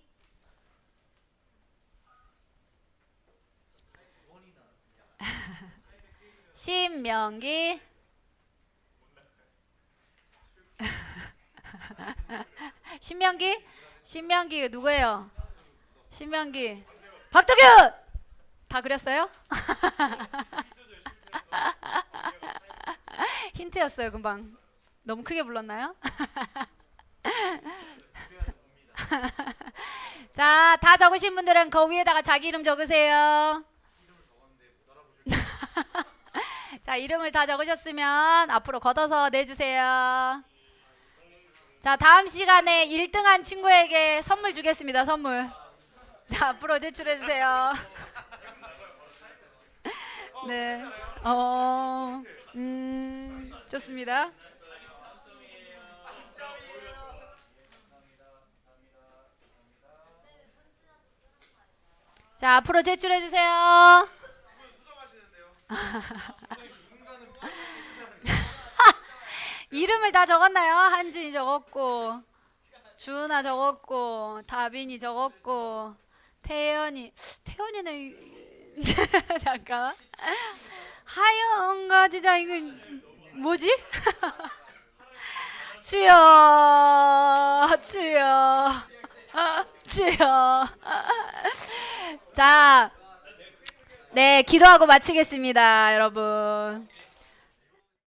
신명기. 신명기 누구예요? 신명기 박덕윤 다 그렸어요? 힌트였어요. 금방 너무 크게 불렀나요? 자, 다 적으신 분들은 그 위에다가 자기 이름 적으세요. 자, 이름을 다 적으셨으면 앞으로 걷어서 내주세요. 자, 다음 시간에 1등한 친구에게 선물 주겠습니다. 선물. 자, 앞으로 제출해주세요. 네. 좋습니다. 자, 앞으로 제출해주세요. 이름을 다 적었나요? 한진이 적었고, 주은아 적었고, 다빈이 적었고, 태연이는 잠깐만. 하영가 진짜 이거 뭐지? 주여. 자, 네, 기도하고 마치겠습니다, 여러분.